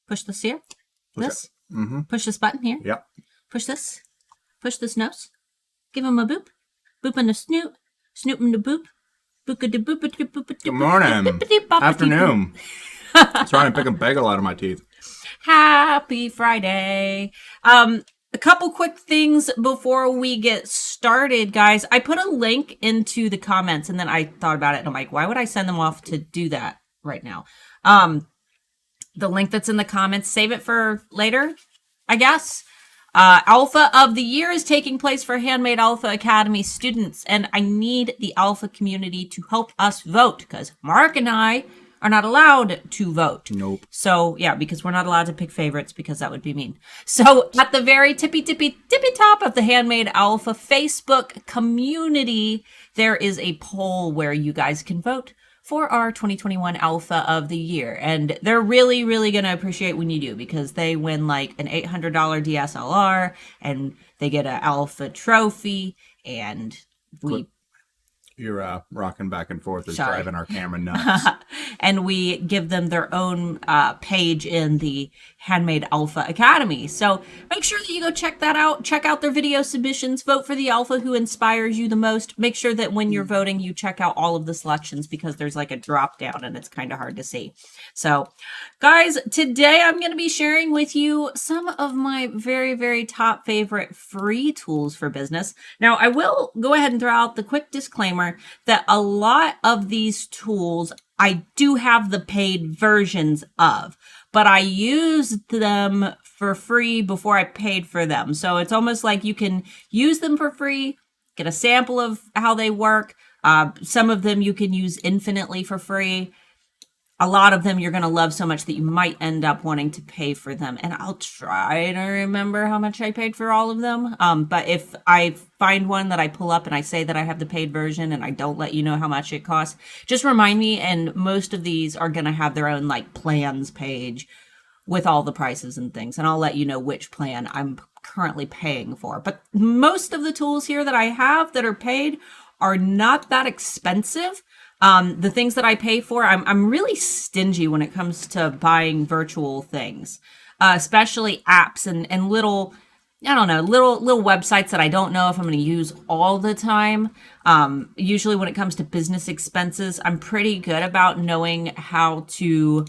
Push this here. This. Mm-hmm. Push this button here. Yep. Push this. Push this nose. Give him a boop. Boop in the snoot. Snoop in the boop. Good morning. Afternoon. Trying to pick a bagel out of my teeth. Happy Friday. A couple quick things before we get started, guys. I put a link into the comments and then I thought about it and I'm like, why would I send them off to do that right now? The link that's in the comments, save it for later, I guess. Alpha of the Year is taking place for Handmade Alpha Academy students, and I need the Alpha community to help us vote because Mark and I are not allowed to vote. Nope. So, yeah, because we're not allowed to pick favorites because that would be mean. So, at the very tippy top of the Handmade Alpha Facebook community, there is a poll where you guys can vote for our 2021 Alpha of the Year. And they're really, really going to appreciate when you do because they win like an $800 DSLR and they get an Alpha trophy and You're rocking back and forth is driving our camera nuts. And we give them their own page in the Handmade Alpha Academy. So make sure that you go check that out. Check out their video submissions. Vote for the Alpha who inspires you the most. Make sure that when you're voting, you check out all of the selections because there's like a drop down and it's kind of hard to see. So guys, today I'm going to be sharing with you some of my very, very top favorite free tools for business. Now, I will go ahead and throw out the quick disclaimer that a lot of these tools I do have the paid versions of, but I used them for free before I paid for them. So it's almost like you can use them for free, get a sample of how they work. Some of them you can use infinitely for free. A lot of them you're going to love so much that you might end up wanting to pay for them. And I'll try to remember how much I paid for all of them. But if I find one that I pull up and I say that I have the paid version and I don't let you know how much it costs, just remind me. And most of these are going to have their own like plans page with all the prices and things. And I'll let you know which plan I'm currently paying for. But most of the tools here that I have that are paid are not that expensive. The things that I pay for, I'm really stingy when it comes to buying virtual things, especially apps and little, I don't know, little websites that I don't know if I'm going to use all the time. Usually when it comes to business expenses, I'm pretty good about knowing how to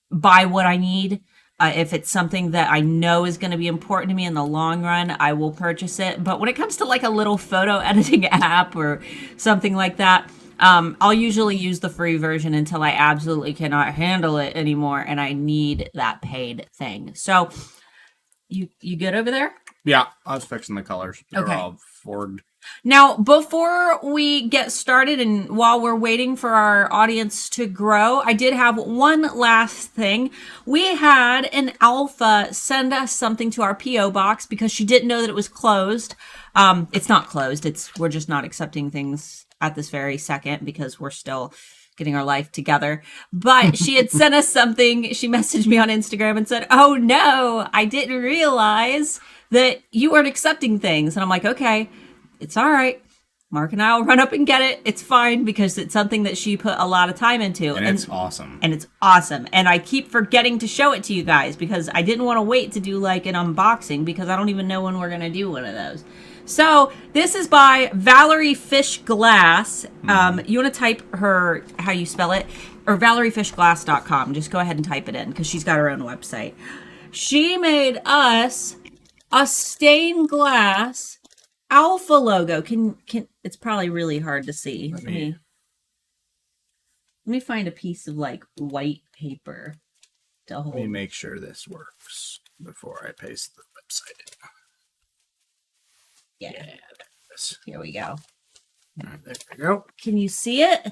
buy what I need. If it's something that I know is going to be important to me in the long run, I will purchase it. But when it comes to like a little photo editing app or something like that, I'll usually use the free version until I absolutely cannot handle it anymore and I need that paid thing. So you good over there? Yeah, I was fixing the colors. They're okay. all forged. Now, before we get started and while we're waiting for our audience to grow, I did have one last thing. We had an Alpha send us something to our P.O. box because she didn't know that it was closed. It's not closed. We're just not accepting things at this very second because we're still getting our life together. But she had sent us something. She messaged me on Instagram and said, "Oh no, I didn't realize that you weren't accepting things." And I'm like, okay, it's all right. Mark and I will run up and get it. It's fine because it's something that she put a lot of time into. And it's awesome. And it's awesome. And I keep forgetting to show it to you guys because I didn't want to wait to do like an unboxing because I don't even know when we're going to do one of those. So this is by Valerie Fish Glass. You want to type her, how you spell it, or valeriefishglass.com. Just go ahead and type it in because she's got her own website. She made us a stained glass Alpha logo. Can it's probably really hard to see. Let me find a piece of like white paper to hold. Let me make sure this works before I paste the website. Yeah. Here we go. All right, there we go. Can you see it?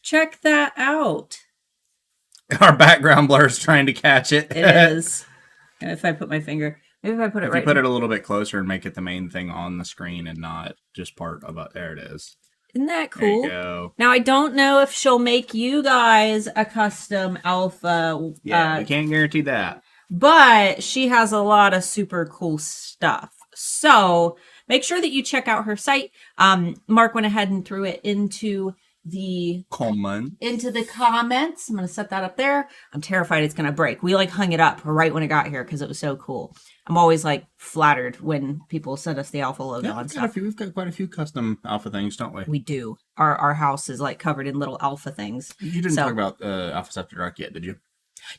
Check that out. Our background blur is trying to catch it. It is. And if I put my finger, maybe if I put it if right. you put it a little bit closer and make it the main thing on the screen and not just part of it. There it is. Isn't that cool? There you go. Now, I don't know if she'll make you guys a custom Alpha. Yeah, we can't guarantee that. But she has a lot of super cool stuff. So make sure that you check out her site. Mark went ahead and threw it into the Common. into the comments. I'm going to set that up there. I'm terrified it's going to break. We like hung it up right when it got here because it was so cool. I'm always like flattered when people send us the alpha logo and stuff. We've got quite a few custom alpha things, don't we? We do. Our house is like covered in little alpha things. You didn't talk about Alphas After Dark yet, did you?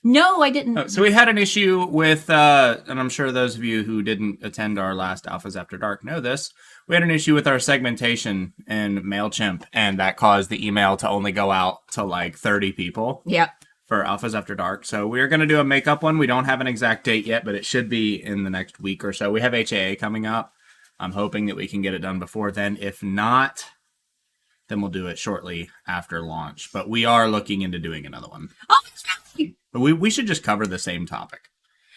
No, I didn't. So we had an issue with, and I'm sure those of you who didn't attend our last Alphas After Dark know this. We had an issue with our segmentation in Mailchimp, and that caused the email to only go out to like 30 people. Yep. For Alphas After Dark. So we're going to do a makeup one. We don't have an exact date yet, but it should be in the next week or so. We have HAA coming up. I'm hoping that we can get it done before then. If not, then we'll do it shortly after launch. But we are looking into doing another one. Oh, that's right. But we should just cover the same topic.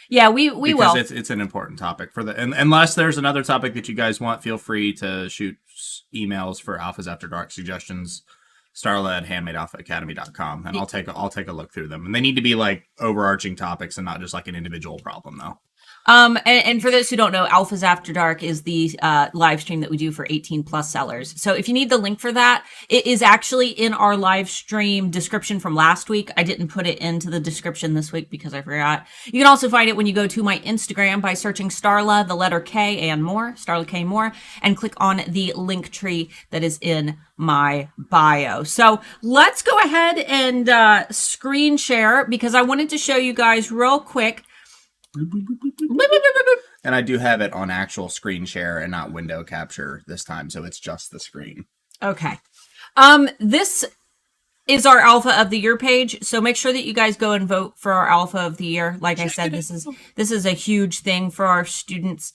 Yeah, we will. Because it's an important topic. And unless there's another topic that you guys want, feel free to shoot emails for Alphas After Dark suggestions. Starla at handmadealphaacademy.com, and I'll take a look through them. And they need to be like overarching topics and not just like an individual problem, though. And for those who don't know, Alphas After Dark is the live stream that we do for 18 plus sellers. So if you need the link for that, it is actually in our live stream description from last week. I didn't put it into the description this week because I forgot. You can also find it when you go to my Instagram by searching Starla, the letter K and more, Starla K more, and click on the link tree that is in my bio. So let's go ahead and screen share because I wanted to show you guys real quick. And I do have it on actual screen share and not window capture this time, so it's just the screen. Okay. This is our Alpha of the Year page, so make sure that you guys go and vote for our Alpha of the Year. Like I said, this is a huge thing for our students.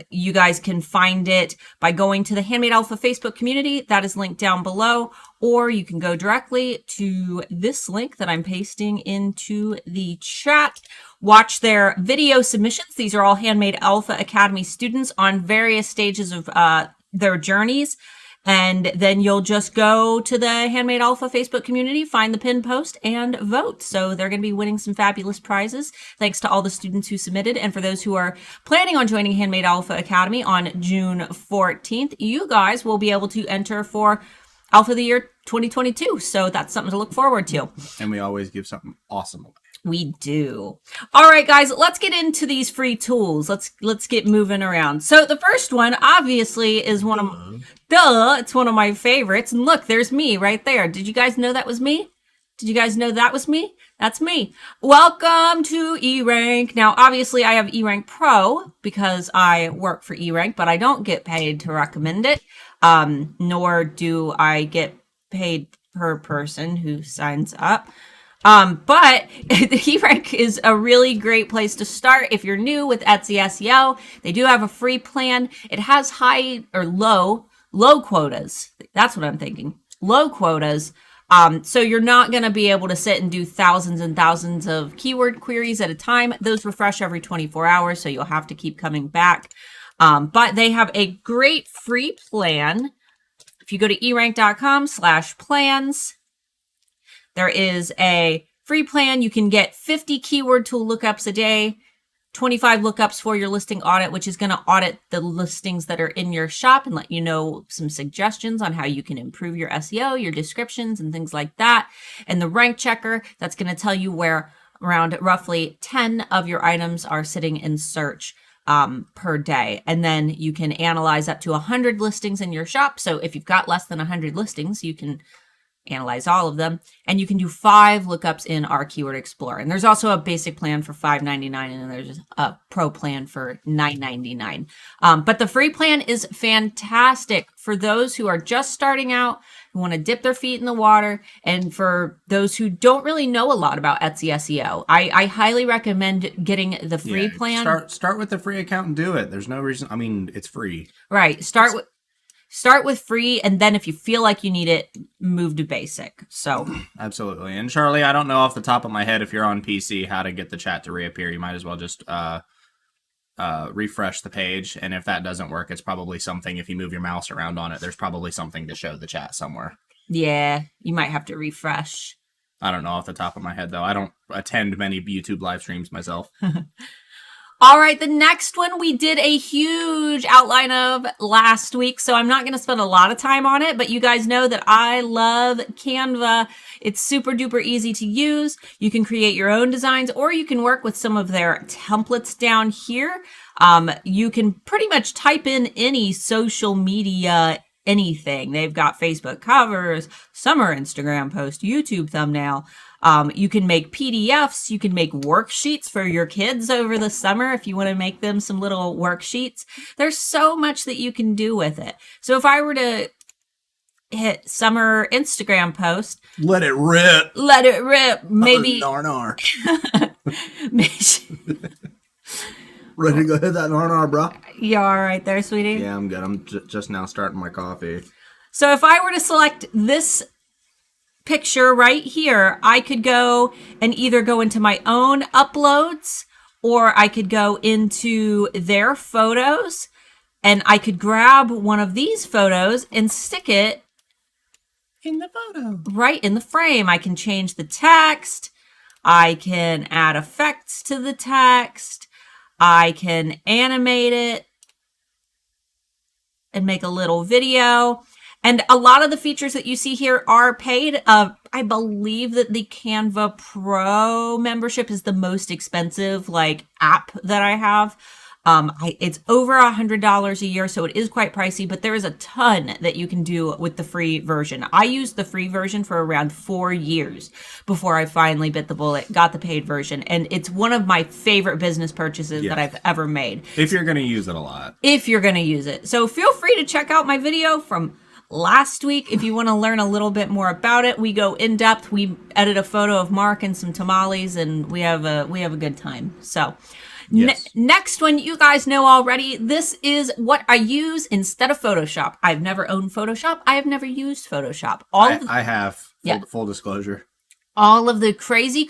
You guys can find it by going to the Handmade Alpha Facebook community. That is linked down below, or you can go directly to this link that I'm pasting into the chat. Watch their video submissions. These are all Handmade Alpha Academy students on various stages of their journeys. And then you'll just go to the Handmade Alpha Facebook community, find the pinned post, and vote. So they're going to be winning some fabulous prizes. Thanks to all the students who submitted. And for those who are planning on joining Handmade Alpha Academy on June 14th, you guys will be able to enter for Alpha of the Year 2022. So that's something to look forward to. And we always give something awesome away. We do. All right, guys, let's get into these free tools. Let's get moving around. So the first one obviously is one of it's one of my favorites. And look, there's me right there. Did you guys know that was me? Did you guys know that was me? That's me. Welcome to eRank. Now, obviously, I have eRank Pro because I work for eRank, but I don't get paid to recommend it. Nor do I get paid per person who signs up. But the eRank is a really great place to start if you're new with Etsy SEO. They do have a free plan. It has high or low quotas. That's what I'm thinking. Low quotas. So you're not going to be able to sit and do thousands and thousands of keyword queries at a time. Those refresh every 24 hours, so you'll have to keep coming back. But they have a great free plan. If you go to erank.com/plans, there is a free plan. You can get 50 keyword tool lookups a day, 25 lookups for your listing audit, which is going to audit the listings that are in your shop and let you know some suggestions on how you can improve your SEO, your descriptions, and things like that. And the rank checker, that's going to tell you where around roughly 10 of your items are sitting in search per day. And then you can analyze up to 100 listings in your shop. So if you've got less than 100 listings, you can analyze all of them, and you can do 5 lookups in our Keyword Explorer. And there's also a basic plan for $5.99, and then there's a pro plan for $9.99. But the free plan is fantastic for those who are just starting out, who want to dip their feet in the water, and for those who don't really know a lot about Etsy SEO. I highly recommend getting the free plan. Start with the free account and do it. There's no reason. I mean, it's free. Right. Start with free, and then if you feel like you need it, move to basic. So absolutely. And Charlie, I don't know off the top of my head if you're on PC how to get the chat to reappear. You might as well just refresh the page, and if that doesn't work, it's probably something. If you move your mouse around on it, there's probably something to show the chat somewhere. Yeah, you might have to refresh. I don't know off the top of my head though. I don't attend many YouTube live streams myself. All right, the next one we did a huge outline of last week, so I'm not going to spend a lot of time on it, but you guys know that I love Canva. It's super duper easy to use. You can create your own designs, or you can work with some of their templates down here. You can pretty much type in any social media anything. They've got Facebook covers, summer Instagram post, YouTube thumbnail. You can make PDFs. You can make worksheets for your kids over the summer if you want to make them some little worksheets. There's so much that you can do with it. So if I were to hit summer Instagram post, Let it rip. let it rip. Maybe. Narnar. Ready to go hit that narnar, bro? You all right there, sweetie? Yeah, I'm good. I'm just now starting my coffee. So if I were to select this picture right here, I could go and either go into my own uploads, or I could go into their photos, and I could grab one of these photos and stick it In the photo. right in the frame. I can change the text. I can add effects to the text. I can animate it and make a little video. And a lot of the features that you see here are paid. I believe that the Canva Pro membership is the most expensive app that I have. It's over $100 a year, so it is quite pricey, but there is a ton that you can do with the free version. I used the free version for around 4 years before I finally bit the bullet, got the paid version, and it's one of my favorite business purchases that I've ever made. If you're going to use it a lot. If you're going to use it. So feel free to check out my video from last week if you want to learn a little bit more about it. We go in depth. We edit a photo of Mark and some tamales, and we have a good time. So Yes. next one, you guys know already. This is what I use instead of Photoshop. I've never owned Photoshop. I have never used Photoshop. I have. Yeah. Full disclosure. All of the crazy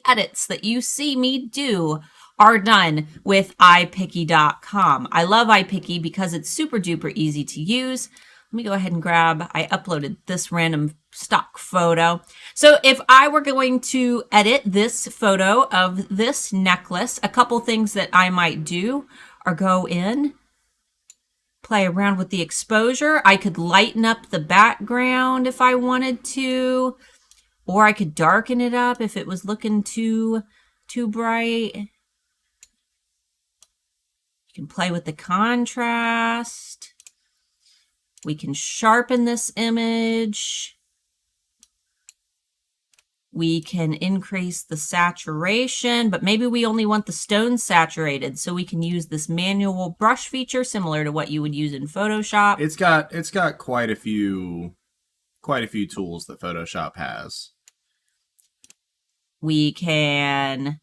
edits that you see me do are done with Ipiccy.com. I love Ipiccy because it's super duper easy to use. Let me go ahead and I uploaded this random stock photo. So if I were going to edit this photo of this necklace, a couple things that I might do are go in, play around with the exposure. I could lighten up the background if I wanted to, or I could darken it up if it was looking too bright. You can play with the contrast. We can sharpen this image. We can increase the saturation, but maybe we only want the stone saturated, so we can use this manual brush feature similar to what you would use in Photoshop. It's got quite a few tools that Photoshop has. We can...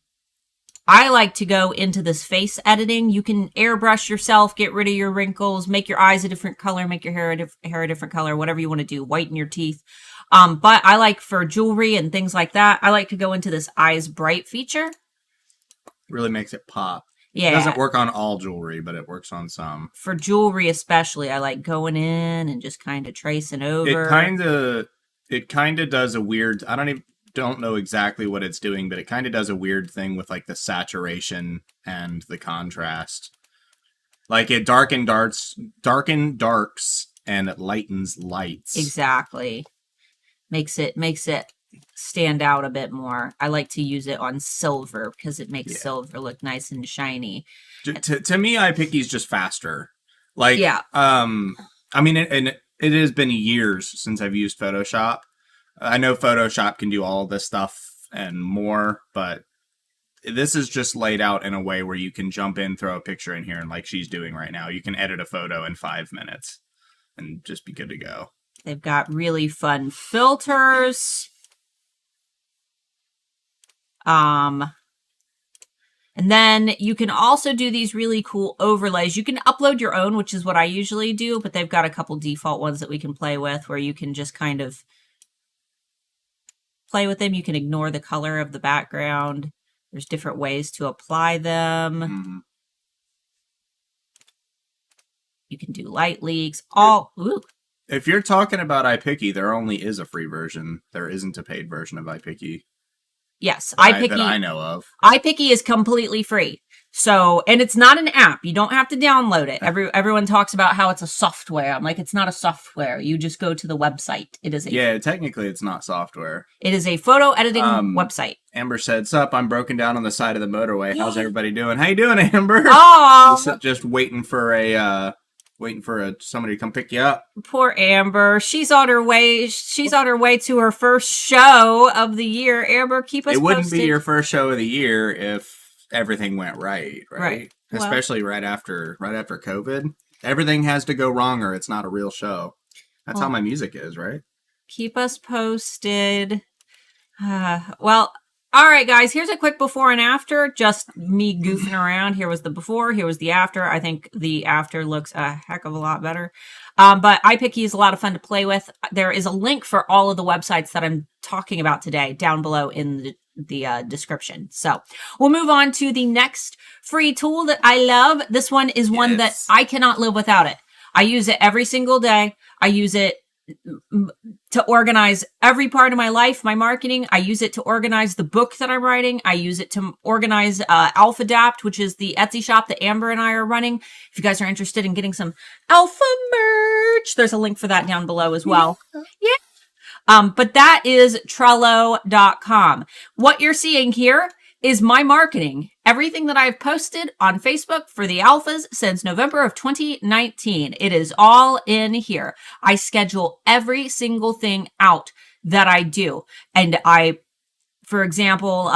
I like to go into this face editing. You can airbrush yourself, get rid of your wrinkles, make your eyes a different color, make your hair a different color, whatever you want to do, whiten your teeth. But I like for jewelry and things like that, I like to go into this eyes bright feature. Really makes it pop. Yeah. It doesn't work on all jewelry, but it works on some. For jewelry especially, I like going in and just kind of tracing over. It kind of does a weird, don't know exactly what it's doing, but it kind of does a weird thing with the saturation and the contrast. It darks and it lightens lights. Exactly. Makes it stand out a bit more. I like to use it on silver because it makes silver look nice and shiny. To me, Ipiccy's just faster. It has been years since I've used Photoshop. I know Photoshop can do all this stuff and more, but this is just laid out in a way where you can jump in, throw a picture in here, and like she's doing right now, you can edit a photo in 5 minutes and just be good to go. They've got really fun filters. And then you can also do these really cool overlays. You can upload your own, which is what I usually do, but they've got a couple default ones that we can play with where you can just kind of play with them. You can ignore the color of the background. There's different ways to apply them. Mm-hmm. You can do light leaks. If you're talking about Ipiccy, there only is a free version. There isn't a paid version of Ipiccy. Yes, that I know of. iPicky is completely free. So, and it's not an app. You don't have to download it. Everyone talks about how it's a software. I'm like, it's not a software. You just go to the website. It is technically it's not software. It is a photo editing website. Amber said, "Sup, I'm broken down on the side of the motorway. How's everybody doing? How you doing, Amber?" Oh, just waiting for somebody to come pick you up. Poor Amber. She's on her way. She's on her way to her first show of the year. Amber, keep us posted. It wouldn't be your first show of the year if everything went right? Right. Especially right after COVID. Everything has to go wrong or it's not a real show. That's how my music is, right? Keep us posted. Well, all right, guys. Here's a quick before and after. Just me goofing around. Here was the before. Here was the after. I think the after looks a heck of a lot better. But iPicky is a lot of fun to play with. There is a link for all of the websites that I'm talking about today down below in the description. So we'll move on to the next free tool that I love. This one is one that I cannot live without it. I use it every single day. I use it to organize every part of my life, my marketing. I use it to organize the book that I'm writing. I use it to organize AlphaDapt, which is the Etsy shop that Amber and I are running. If you guys are interested in getting some Alpha merch, there's a link for that down below as well. Yeah. But that is Trello.com. What you're seeing here is my marketing. Everything that I've posted on Facebook for the alphas since November of 2019. It is all in here. I schedule every single thing out that I do. And for example,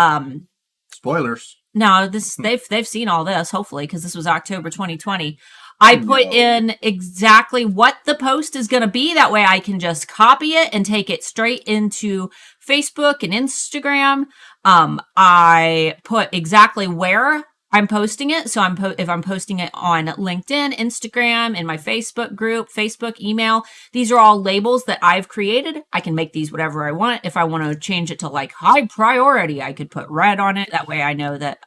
spoilers. No, they've seen all this, hopefully, because this was October 2020. I put in exactly what the post is going to be. That way I can just copy it and take it straight into Facebook and Instagram. I put exactly where I'm posting it. So if I'm posting it on LinkedIn, Instagram, in my Facebook group, Facebook, email, these are all labels that I've created. I can make these whatever I want. If I want to change it to like high priority, I could put red on it. That way I know that,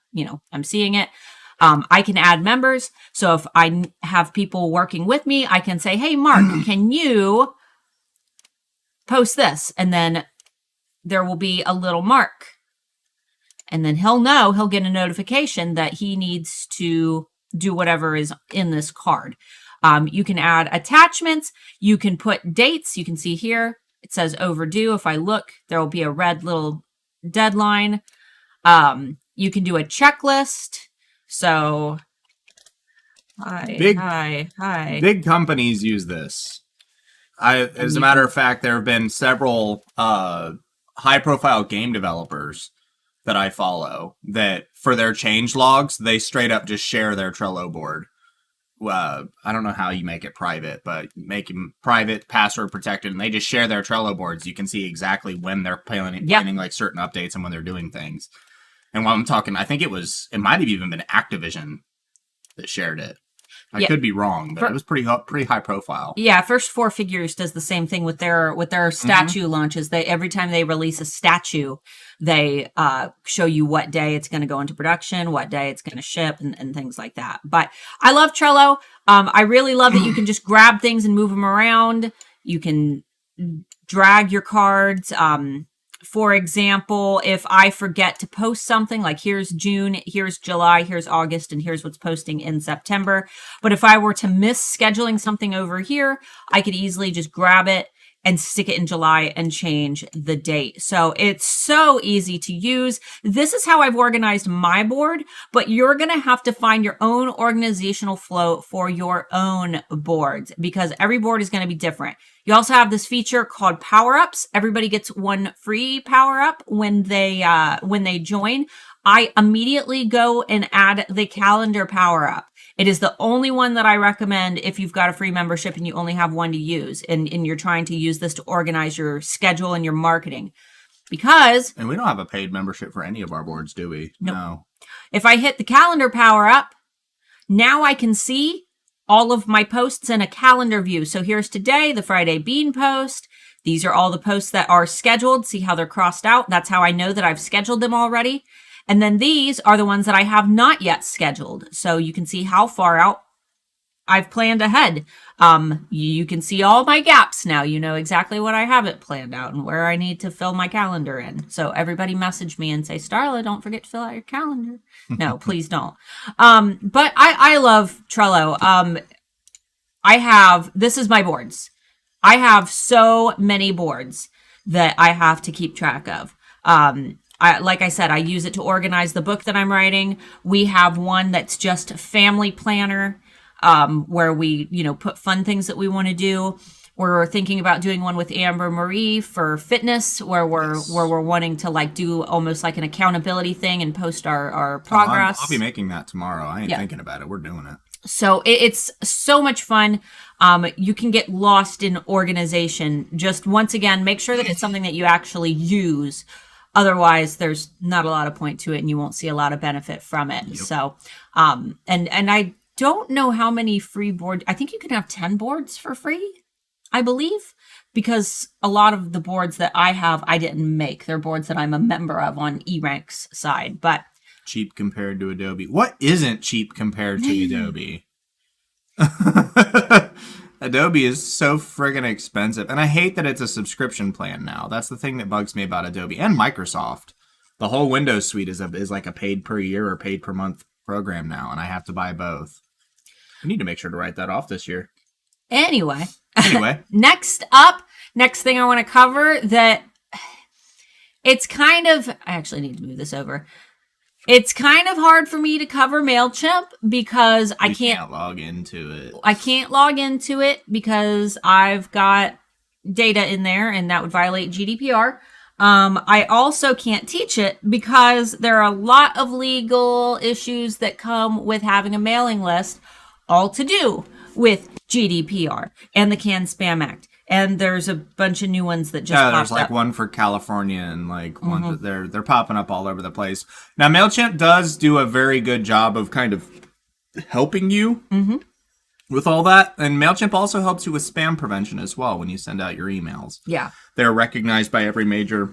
I'm seeing it. I can add members. So if I have people working with me, I can say, hey, Mark, can you post this? And then there will be a little mark. And then he'll get a notification that he needs to do whatever is in this card. You can add attachments. You can put dates. You can see here, it says overdue. If I look, there will be a red little deadline. You can do a checklist. So, hi. Big companies use this. As a matter of fact, there have been several high-profile game developers that I follow that for their change logs, they straight up just share their Trello board. I don't know how you make it private, but make them private, password protected, and they just share their Trello boards. You can see exactly when they're planning like certain updates and when they're doing things. And while I'm talking, I think it might have even been Activision that shared it. I could be wrong, but it was pretty high profile. Yeah, First Four Figures does the same thing with their statue launches. Every time they release a statue, they show you what day it's going to go into production, what day it's going to ship, and things like that. But I love Trello. I really love that you can just grab things and move them around. You can drag your cards. For example, if I forget to post something, like here's June, here's July, here's August, and here's what's posting in September. But if I were to miss scheduling something over here, I could easily just grab it and stick it in July and change the date. So it's so easy to use. This is how I've organized my board, but you're going to have to find your own organizational flow for your own boards because every board is going to be different. You also have this feature called power-ups. Everybody gets one free power-up when they join. I immediately go and add the calendar power-up. It is the only one that I recommend if you've got a free membership and you only have one to use and you're trying to use this to organize your schedule and your marketing. And we don't have a paid membership for any of our boards, do we? No. If I hit the calendar power-up, now I can see all of my posts in a calendar view. So here's today, the Friday Bean post. These are all the posts that are scheduled. See how they're crossed out? That's how I know that I've scheduled them already. And then these are the ones that I have not yet scheduled. So you can see how far out I've planned ahead. You can see all my gaps now. You know exactly what I have it planned out and where I need to fill my calendar in. So everybody message me and say, Starla, don't forget to fill out your calendar. No, please don't. But I love Trello. This is my boards. I have so many boards that I have to keep track of. Like I said, I use it to organize the book that I'm writing. We have one that's just family planner, where we, put fun things that we want to do. We're thinking about doing one with Amber Marie for fitness, where we're wanting to like do almost like an accountability thing and post our progress. I'll be making that tomorrow. I ain't thinking about it. We're doing it. So it's so much fun. You can get lost in organization. Just once again, make sure that it's something that you actually use. Otherwise, there's not a lot of point to it and you won't see a lot of benefit from it. Yep. So, and I don't know how many free boards. I think you can have 10 boards for free, I believe, because a lot of the boards that I have, I didn't make. They're boards that I'm a member of on eRank's side, but cheap compared to Adobe. What isn't cheap compared to Adobe? Adobe is so friggin' expensive. And I hate that it's a subscription plan now. That's the thing that bugs me about Adobe and Microsoft. The whole Windows suite is like a paid per year or paid per month program now, and I have to buy both. I need to make sure to write that off this year. Anyway. Next thing I want to cover that it's kind of, I actually need to move this over. It's kind of hard for me to cover Mailchimp because I can't log into it. I can't log into it because I've got data in there and that would violate GDPR. I also can't teach it because there are a lot of legal issues that come with having a mailing list, all to do with GDPR and the CAN-SPAM Act. And there's a bunch of new ones that just popped there's like up. One for California and like one that they're popping up all over the place. Now Mailchimp does do a very good job of kind of helping you with all that, and Mailchimp also helps you with spam prevention as well when you send out your emails. Yeah, they're recognized by every major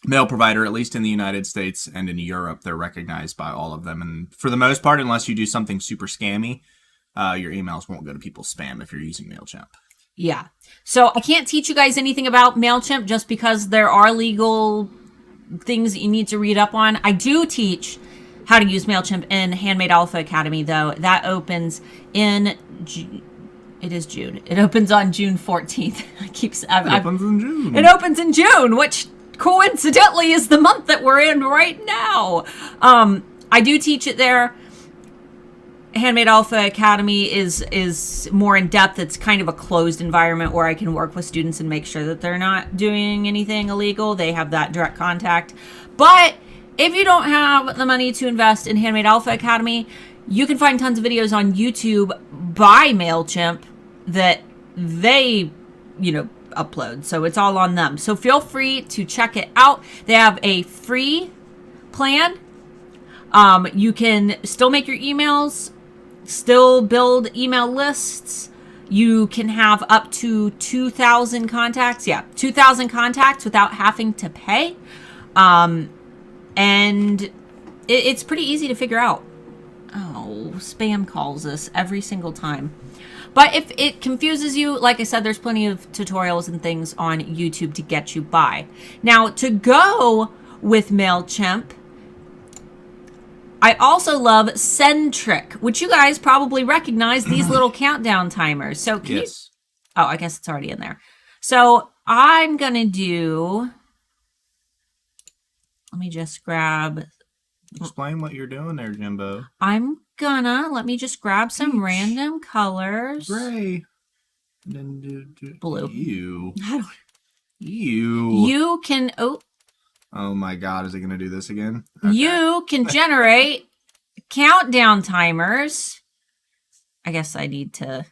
mail provider, at least in the United States and in Europe. They're recognized by all of them, and for the most part, unless you do something super scammy, your emails won't go to people's spam if you're using Mailchimp. Yeah. So I can't teach you guys anything about Mailchimp just because there are legal things that you need to read up on. I do teach how to use Mailchimp in Handmade Alpha Academy, though. That opens in June. It is June. It opens on June 14th. It opens in June. It opens in June, which coincidentally is the month that we're in right now. I do teach it there. Handmade Alpha Academy is more in depth. It's kind of a closed environment where I can work with students and make sure that they're not doing anything illegal. They have that direct contact. But if you don't have the money to invest in Handmade Alpha Academy, you can find tons of videos on YouTube by Mailchimp that they, upload. So it's all on them. So feel free to check it out. They have a free plan. You can still make your emails, still build email lists. You can have up to 2,000 contacts. Yeah, 2,000 contacts without having to pay. And it's pretty easy to figure out. Oh, spam calls us every single time. But if it confuses you, like I said, there's plenty of tutorials and things on YouTube to get you by. Now, to go with Mailchimp, I also love Centric, which you guys probably recognize, these little countdown timers. So can you... Oh, I guess it's already in there. So I'm going to do... Let me just grab... Explain what you're doing there, Jimbo. Let me just grab some random colors. Gray. And then do blue. You. You. You can... Oh my God, is it going to do this again? Okay. You can generate countdown timers. I guess I need to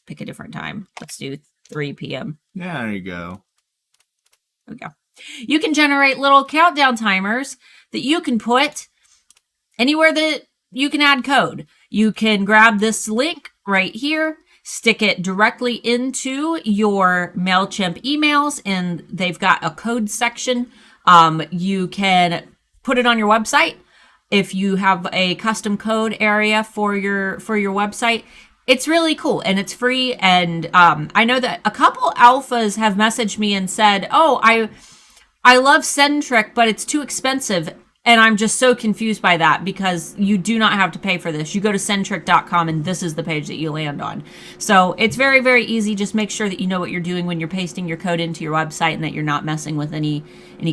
pick a different time. Let's do 3 p.m. Yeah, there you go. There we go. You can generate little countdown timers that you can put anywhere that you can add code. You can grab this link right here, stick it directly into your Mailchimp emails, and they've got a code section. You can put it on your website. If you have a custom code area for your website, It's really cool and it's free. And I know that a couple alphas have messaged me and said, "Oh, I love Centric, but it's too expensive." And I'm just so confused by that because you do not have to pay for this. You go to centric.com and this is the page that you land on. So it's very, very easy. Just make sure that you know what you're doing when you're pasting your code into your website and that you're not messing with any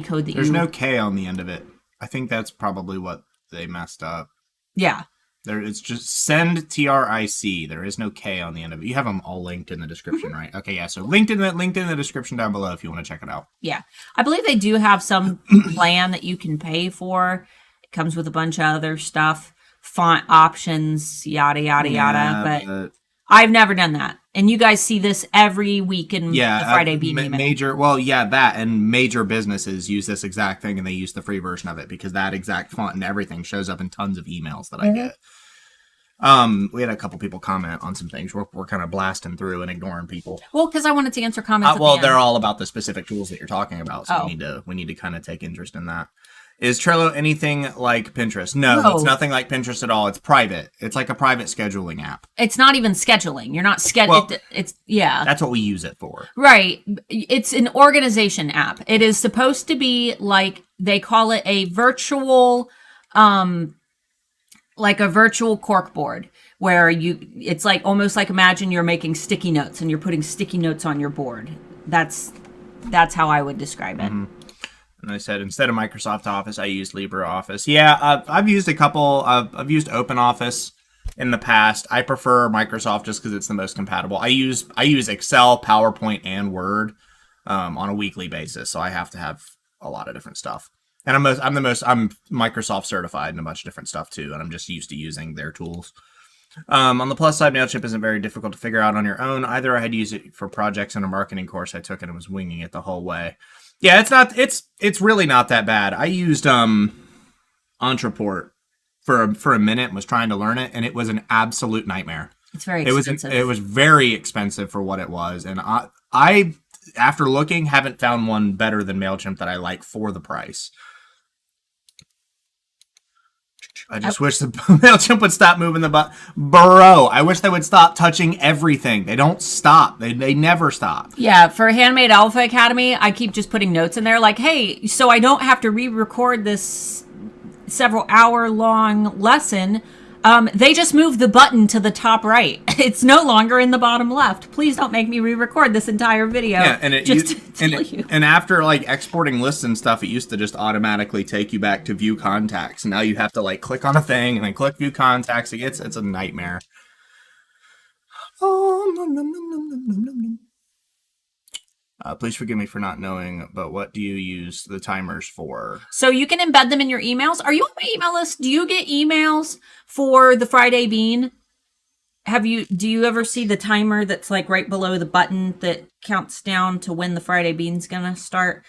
code that There's no K on the end of it. I think that's probably what they messed up. Yeah. It's just send TRIC. There is no K on the end of it. You have them all linked in the description, right? Okay, yeah. So linked in the description down below if you want to check it out. Yeah. I believe they do have some plan that you can pay for. It comes with a bunch of other stuff, font options, yada, yada, yada. But I've never done that. And you guys see this every week in the Friday Bean email. That and major businesses use this exact thing and they use the free version of it because that exact font and everything shows up in tons of emails that I get. We had a couple people comment on some things. We're kind of blasting through and ignoring people. Well, because I wanted to answer comments. They're all about the specific tools that you're talking about, so we need to kind of take interest in that. Is Trello anything like Pinterest? No, it's nothing like Pinterest at all. It's private. It's like a private scheduling app. It's not even scheduling. You're not scheduling. Well, that's what we use it for. Right. It's an organization app. It is supposed to be like, they call it a virtual, like a virtual corkboard where it's like almost like imagine you're making sticky notes and you're putting sticky notes on your board. That's how I would describe it. Mm-hmm. And I said, instead of Microsoft Office, I use LibreOffice. Yeah, I've used a couple. I've used OpenOffice in the past. I prefer Microsoft just because it's the most compatible. I use Excel, PowerPoint, and Word on a weekly basis, so I have to have a lot of different stuff. And I'm Microsoft certified in a bunch of different stuff too, and I'm just used to using their tools. On the plus side, Mailchimp isn't very difficult to figure out on your own either. I had to use it for projects in a marketing course I took, and I was winging it the whole way. Yeah, it's really not that bad. I used Entreport for a minute and was trying to learn it, and it was an absolute nightmare. It's very expensive. It was very expensive for what it was, and I after looking haven't found one better than Mailchimp that I like for the price. I just wish the Mailchimp would stop moving the button. Bro, I wish they would stop touching everything. They don't stop. They never stop. Yeah, for Handmade Alpha Academy, I keep just putting notes in there like, hey, so I don't have to re-record this several hour long lesson. They just moved the button to the top right. It's no longer in the bottom left. Please don't make me re-record this entire video. Yeah, and after like exporting lists and stuff, it used to just automatically take you back to view contacts. And now you have to like click on a thing and then click view contacts. It's a nightmare. Please forgive me for not knowing, but what do you use the timers for? So you can embed them in your emails. Are you on my email list? Do you get emails for the Friday Bean? Do you ever see the timer that's like right below the button that counts down to when the Friday Bean's gonna start?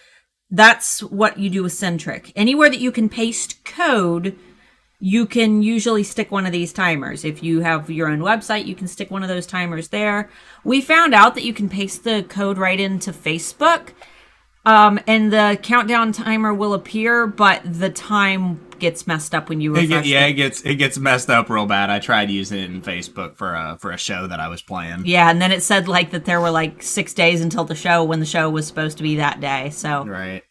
That's what you do with Centric. Anywhere that you can paste code, you can usually stick one of these timers. If you have your own website, you can stick one of those timers there. We found out that you can paste the code right into Facebook, and the countdown timer will appear, but the time gets messed up when you refresh it. It gets messed up real bad. I tried using it in Facebook for a show that I was playing. Yeah, and then it said like that there were like 6 days until the show when the show was supposed to be that day. So right.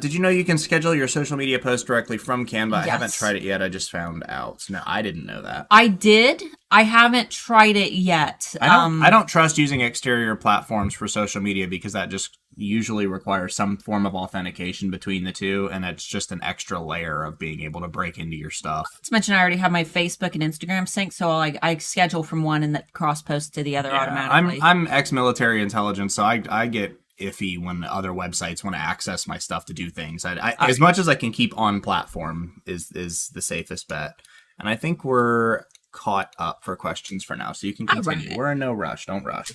Did you know you can schedule your social media posts directly from Canva? Yes. I haven't tried it yet. I just found out. No, I didn't know that. I did. I haven't tried it yet. I don't trust using exterior platforms for social media because that just usually requires some form of authentication between the two, and it's just an extra layer of being able to break into your stuff. Not to mention, I already have my Facebook and Instagram synced, so I schedule from one and that cross post to the other automatically. I'm ex-military intelligence, so I get iffy when other websites want to access my stuff to do things. As much as I can keep on platform is the safest bet. And I think we're caught up for questions for now, so you can continue. Right. We're in no rush. Don't rush.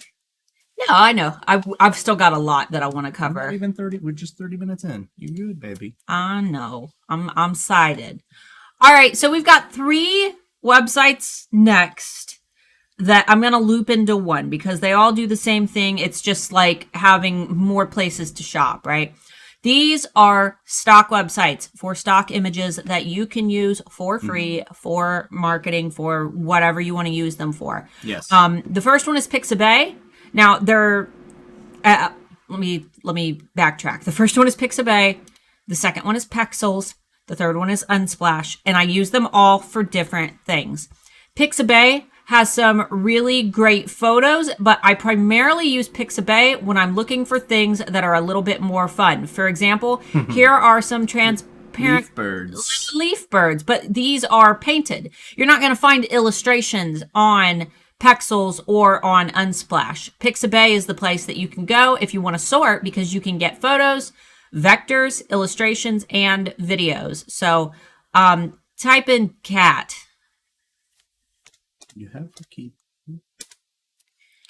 No, I know. I've still got a lot that I want to cover. Not even 30. We're just 30 minutes in. You're good, baby. I know. I'm excited. All right, so we've got 3 websites next that I'm going to loop into one because they all do the same thing. It's just like having more places to shop, right? These are stock websites for stock images that you can use for free for marketing, for whatever you want to use them for. Yes. The first one is Pixabay. Now they're let me backtrack. The first one is Pixabay. The second one is Pexels. The third one is Unsplash, and I use them all for different things. Pixabay has some really great photos, but I primarily use Pixabay when I'm looking for things that are a little bit more fun. For example, here are some transparent leaf birds, but these are painted. You're not going to find illustrations on Pexels or on Unsplash. Pixabay is the place that you can go if you want to sort, because you can get photos, vectors, illustrations, and videos. So type in cat. You have to keep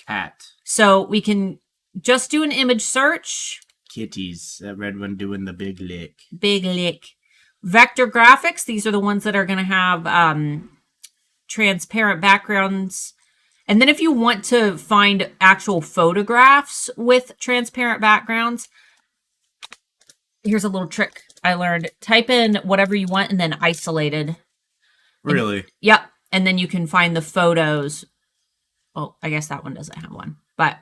cat. So we can just do an image search. Kitties. That red one doing the big lick. Big lick. Vector graphics. These are the ones that are going to have transparent backgrounds. And then if you want to find actual photographs with transparent backgrounds, here's a little trick I learned. Type in whatever you want and then isolated. Really? Yep. And then you can find the photos. Oh, I guess that one doesn't have one, but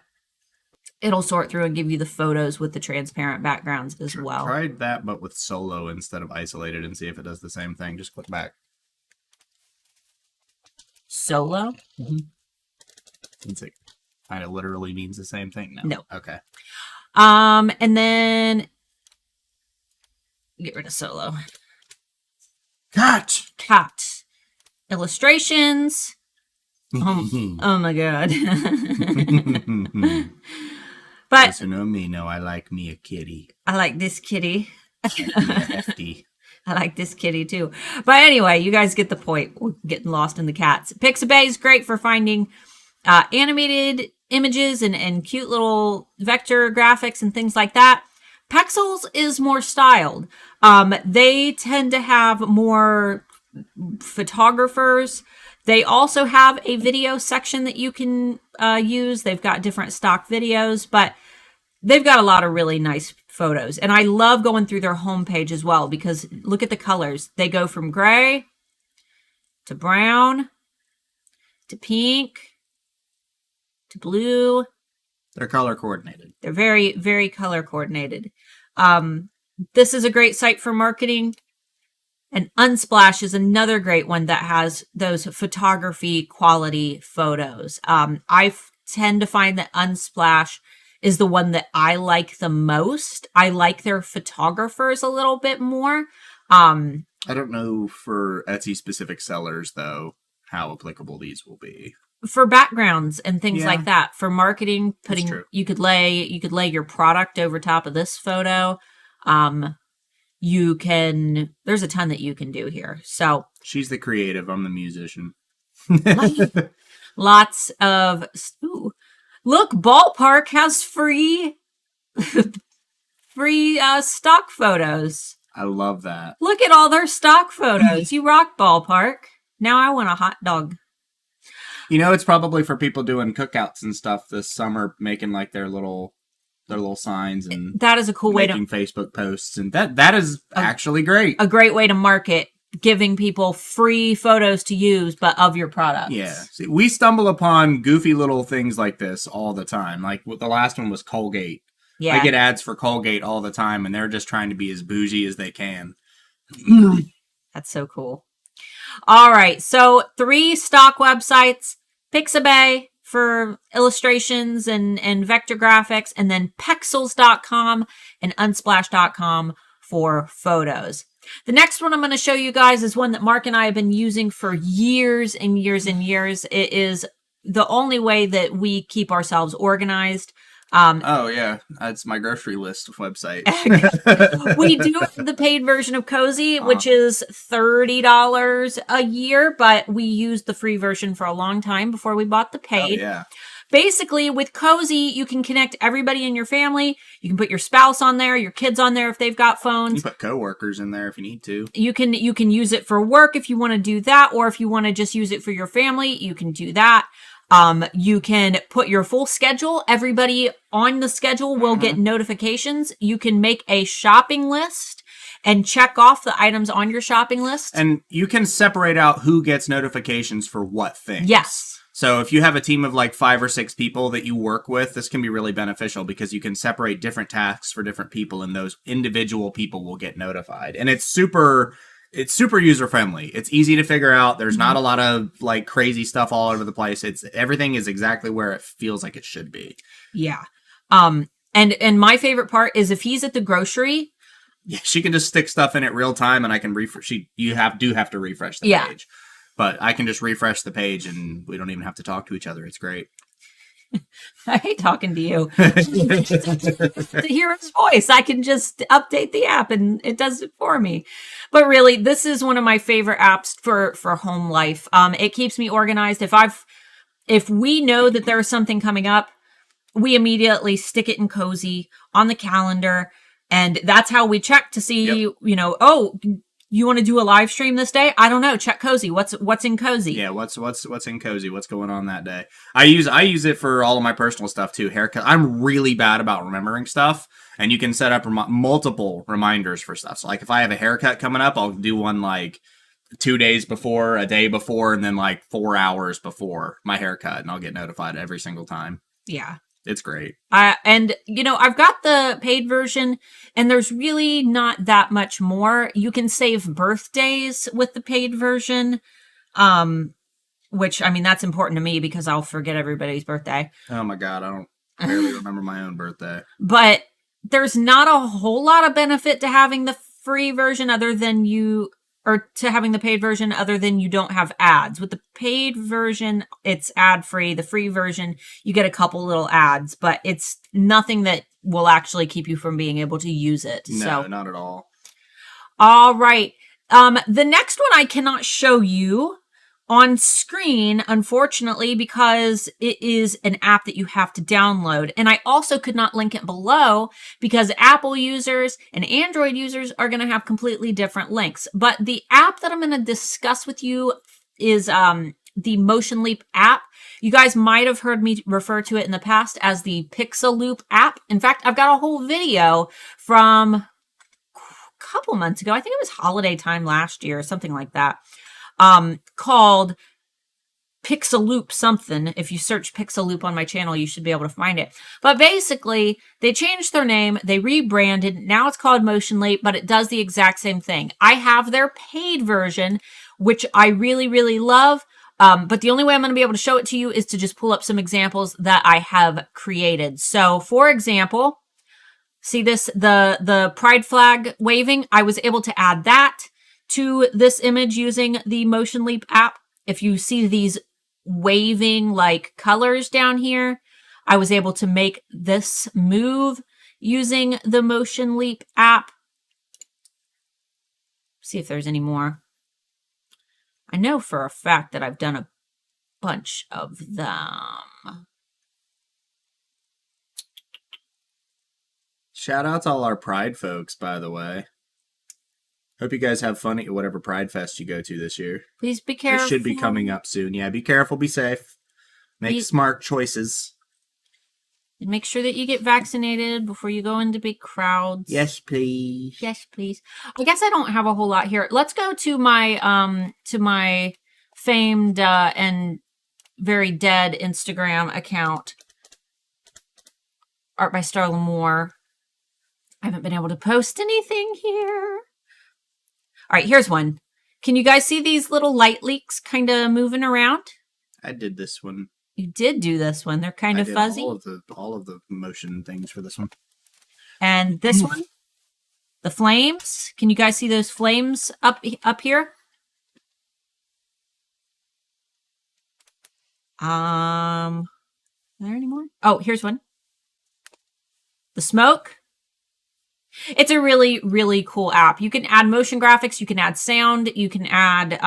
it'll sort through and give you the photos with the transparent backgrounds as well. Try that, but with solo instead of isolated, and see if it does the same thing. Just click back. Solo? Let's see. Kind of literally means the same thing now. No. Okay. And then get rid of solo. Cat. Illustrations. Oh my god. But those who know me know I like me a kitty. I like this kitty. Hefty. I like this kitty too. But anyway, you guys get the point. We're getting lost in the cats. Pixabay is great for finding animated images and cute little vector graphics and things like that. Pexels is more styled. They tend to have more photographers. They also have a video section that you can use. They've got different stock videos, but they've got a lot of really nice photos. And I love going through their homepage as well, because look at the colors. They go from gray to brown to pink to blue. They're color coordinated. They're very, very color coordinated. This is a great site for marketing. And Unsplash is another great one that has those photography quality photos. I tend to find that Unsplash is the one that I like the most. I like their photographers a little bit more. I don't know for Etsy specific sellers though how applicable these will be. For backgrounds and things Yeah. like that. For marketing, That's true. you could lay your product over top of this photo. There's a ton that you can do here. So She's the creative. I'm the musician. lots of, look, Ballpark has free stock photos. I love that. Look at all their stock photos. You rock, Ballpark. Now I want a hot dog. You know, it's probably for people doing cookouts and stuff this summer, making like their little signs and That is a cool way to making Facebook posts, and that is actually great. a great way to market, giving people free photos to use, but of your products. Yeah. See, we stumble upon goofy little things like this all the time. Like the last one was Colgate. Yeah. I get ads for Colgate all the time, and they're just trying to be as bougie as they can. That's so cool. All right. So 3 stock websites, Pixabay for illustrations and vector graphics, and then pexels.com and unsplash.com for photos. The next one I'm going to show you guys is one that Mark and I have been using for years and years and years. It is the only way that we keep ourselves organized. Oh, yeah. That's my grocery list website. We do have the paid version of Cozy, which is $30 a year, but we used the free version for a long time before we bought the paid. Oh, yeah. Basically, with Cozy, you can connect everybody in your family. You can put your spouse on there, your kids on there if they've got You phones. can put coworkers in there if you need to. You can use it for work if you want to do that, or if you want to just use it for your family, you can do that. You can put your full schedule. Everybody on the schedule will get notifications. You can make a shopping list and check off the items on your shopping list. And you can separate out who gets notifications for what things. Yes. So if you have a team of like 5 or 6 people that you work with, this can be really beneficial because you can separate different tasks for different people and those individual people will get notified. And it's super user friendly. It's easy to figure out. There's not a lot of like crazy stuff all over the place. Everything is exactly where it feels like it should be. Yeah. And my favorite part is if he's at the grocery. Yeah, she can just stick stuff in it real time and I can refresh. You do have to refresh the page. But I can just refresh the page and we don't even have to talk to each other. It's great. I hate talking to you. To hear his voice, I can just update the app and it does it for me. But really, this is one of my favorite apps for home life. It keeps me organized. If we know that there is something coming up, we immediately stick it in Cozy on the calendar. And that's how we check to see, you want to do a live stream this day? I don't know. Check Cozy. What's in Cozy? Yeah, what's in Cozy? What's going on that day? I use it for all of my personal stuff too. Haircut. I'm really bad about remembering stuff, and you can set up multiple reminders for stuff. So like if I have a haircut coming up, I'll do one like 2 days before, a day before, and then like 4 hours before my haircut, and I'll get notified every single time. Yeah. It's great. And, I've got the paid version, and there's really not that much more. You can save birthdays with the paid version, which, that's important to me because I'll forget everybody's birthday. Oh, my God. I don't barely remember my own birthday. But there's not a whole lot of benefit to having the free version to having the paid version other than you don't have ads. With the paid version, it's ad free. The free version, you get a couple little ads, but it's nothing that will actually keep you from being able to use it. No, not at all. All right. The next one I cannot show you on screen, unfortunately, because it is an app that you have to download. And I also could not link it below because Apple users and Android users are going to have completely different links. But the app that I'm going to discuss with you is the MotionLeap app. You guys might have heard me refer to it in the past as the Pixaloop app. In fact, I've got a whole video from a couple months ago. I think it was holiday time last year or something like that. Called Pixaloop something. If you search Pixaloop on my channel, you should be able to find it. But basically, they changed their name, they rebranded, now it's called MotionLeap, but it does the exact same thing. I have their paid version, which I really, really love, but the only way I'm going to be able to show it to you is to just pull up some examples that I have created. So, for example, see this, the pride flag waving? I was able to add that to this image using the MotionLeap app. If you see these waving like colors down here, I was able to make this move using the MotionLeap app. See if there's any more. I know for a fact that I've done a bunch of them. Shout out to all our Pride folks, by the way. Hope you guys have fun at whatever Pride Fest you go to this year. Please be careful. It should be coming up soon. Yeah, be careful, be safe. Make smart choices. And make sure that you get vaccinated before you go into big crowds. Yes, please. Yes, please. I guess I don't have a whole lot here. Let's go to my famed and very dead Instagram account. Art by Starla Moore. I haven't been able to post anything here. All right, here's one. Can you guys see these little light leaks kind of moving around? I did this one. You did do this one. They're kind of fuzzy. All of the motion things for this one. And this one, the flames. Can you guys see those flames up here? Are there any more? Oh, here's one. The smoke. It's a really, really cool app. You can add motion graphics. You can add sound. You can add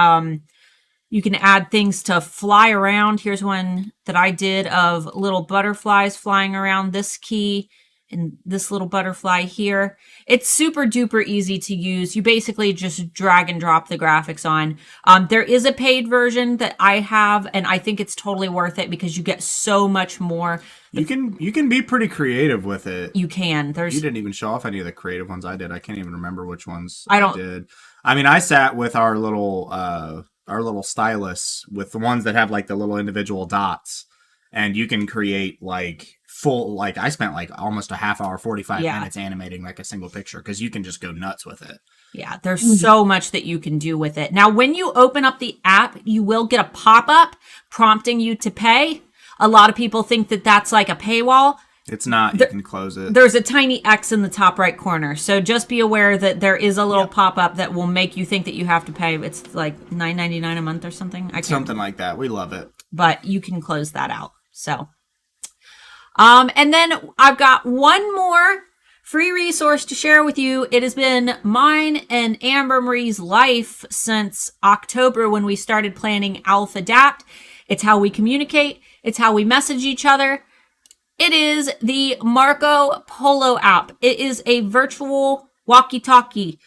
things to fly around. Here's one that I did of little butterflies flying around. This key and this little butterfly here. It's super duper easy to use. You basically just drag and drop the graphics on. There is a paid version that I have, and I think it's totally worth it because you get so much more. You can be pretty creative with it. You can. You didn't even show off any of the creative ones I did. I can't even remember which ones I did. I mean, I sat with our little stylus with the ones that have like the little individual dots, and you can create like full, like I spent like almost a half hour, 45 minutes animating like a single picture because you can just go nuts with it. Yeah, there's so much that you can do with it. Now, when you open up the app, you will get a pop-up prompting you to pay. A lot of people think that that's like a paywall. It's not. You can close it. There's a tiny X in the top right corner. So just be aware that there is a little pop-up that will make you think that you have to pay. It's like $9.99 a month or something. Something like that. We love it. But you can close that out. So, and then I've got one more free resource to share with you. It has been mine and Amber Marie's life since October when we started planning Alpha Adapt. It's how we communicate. It's how we message each other. It is the Marco Polo app. It is a virtual walkie-talkie.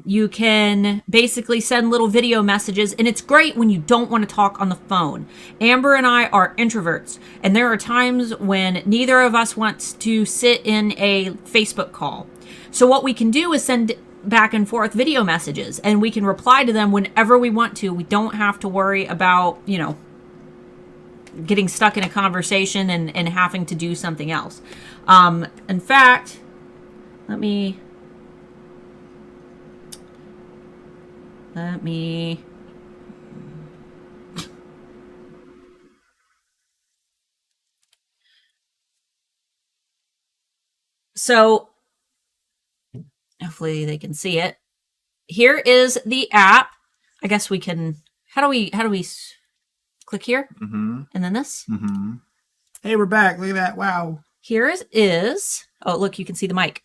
You can basically send little video messages, and it's great when you don't want to talk on the phone. Amber and I are introverts, and there are times when neither of us wants to sit in a Facebook call. So what we can do is send back and forth video messages, and we can reply to them whenever we want to. We don't have to worry about, getting stuck in a conversation and having to do something else. In fact, let me so hopefully they can see it. Here is the app. I guess we can, how do we click here? Mm-hmm. And then this. Mm-hmm. Hey, we're back. Look at that. Wow. Here is, oh, look, you can see the mic.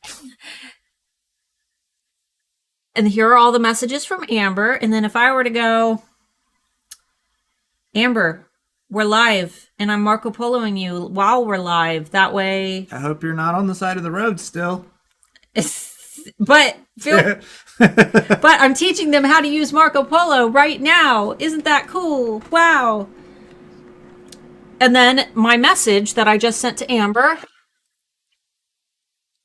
And here are all the messages from Amber. And then if I were to go, Amber, we're live, and I'm Marco Poloing you while we're live. That way. I hope you're not on the side of the road still. But I'm teaching them how to use Marco Polo right now. Isn't that cool? Wow. And then my message that I just sent to Amber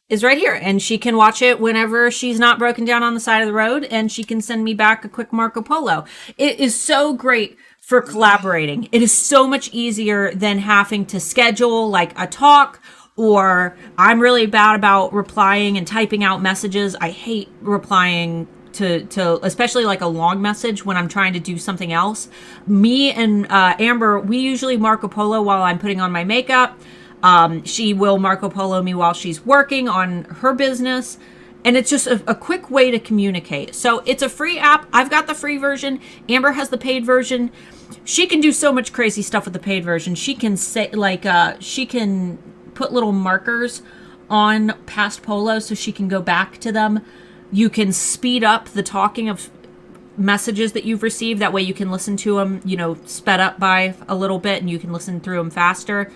is right here, and she can watch it whenever she's not broken down on the side of the road, and she can send me back a quick Marco Polo. It is so great for collaborating. It is so much easier than having to schedule like a talk, or I'm really bad about replying and typing out messages. I hate replying to especially like a long message when I'm trying to do something else. Me and Amber, we usually Marco Polo while I'm putting on my makeup. She will Marco Polo me while she's working on her business. And it's just a quick way to communicate. So it's a free app. I've got the free version. Amber has the paid version. She can do so much crazy stuff with the paid version. She can say she can put little markers on past polos so she can go back to them. You can speed up the talking of messages that you've received. That way you can listen to them, sped up by a little bit, and you can listen through them faster.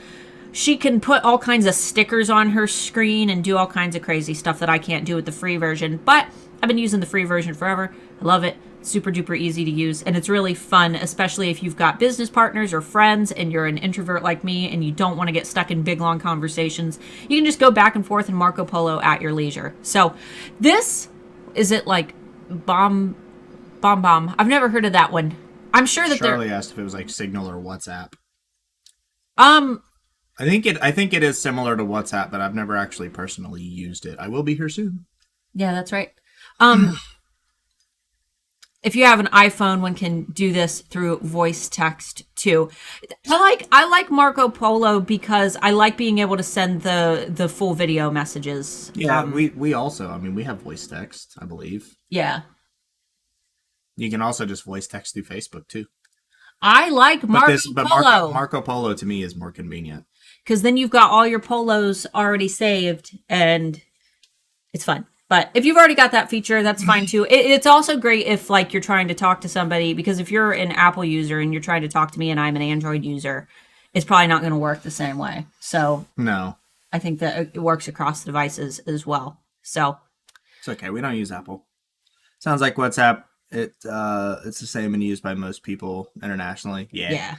She can put all kinds of stickers on her screen and do all kinds of crazy stuff that I can't do with the free version. But I've been using the free version forever. I love it. Super duper easy to use. And it's really fun, especially if you've got business partners or friends and you're an introvert like me and you don't want to get stuck in big, long conversations. You can just go back and forth in Marco Polo at your leisure. So this, is it like Bomb? I've never heard of that one. I'm sure that Charlie asked if it was like Signal or WhatsApp. I think it is similar to WhatsApp, but I've never actually personally used it. I will be here soon. Yeah, that's right. If you have an iPhone, one can do this through voice text too. I like Marco Polo because I like being able to send the full video messages. Yeah, we also, we have voice text, I believe. Yeah. You can also just voice text through Facebook too. I like Marco Polo. Marco Polo to me is more convenient. Because then you've got all your polos already saved and it's fun. But if you've already got that feature, that's fine too. It's also great if like you're trying to talk to somebody, because if you're an Apple user and you're trying to talk to me and I'm an Android user, it's probably not going to work the same way. So no. I think that it works across devices as well. So It's okay. We don't use Apple. Sounds like WhatsApp. It's the same and used by most people internationally. yeah.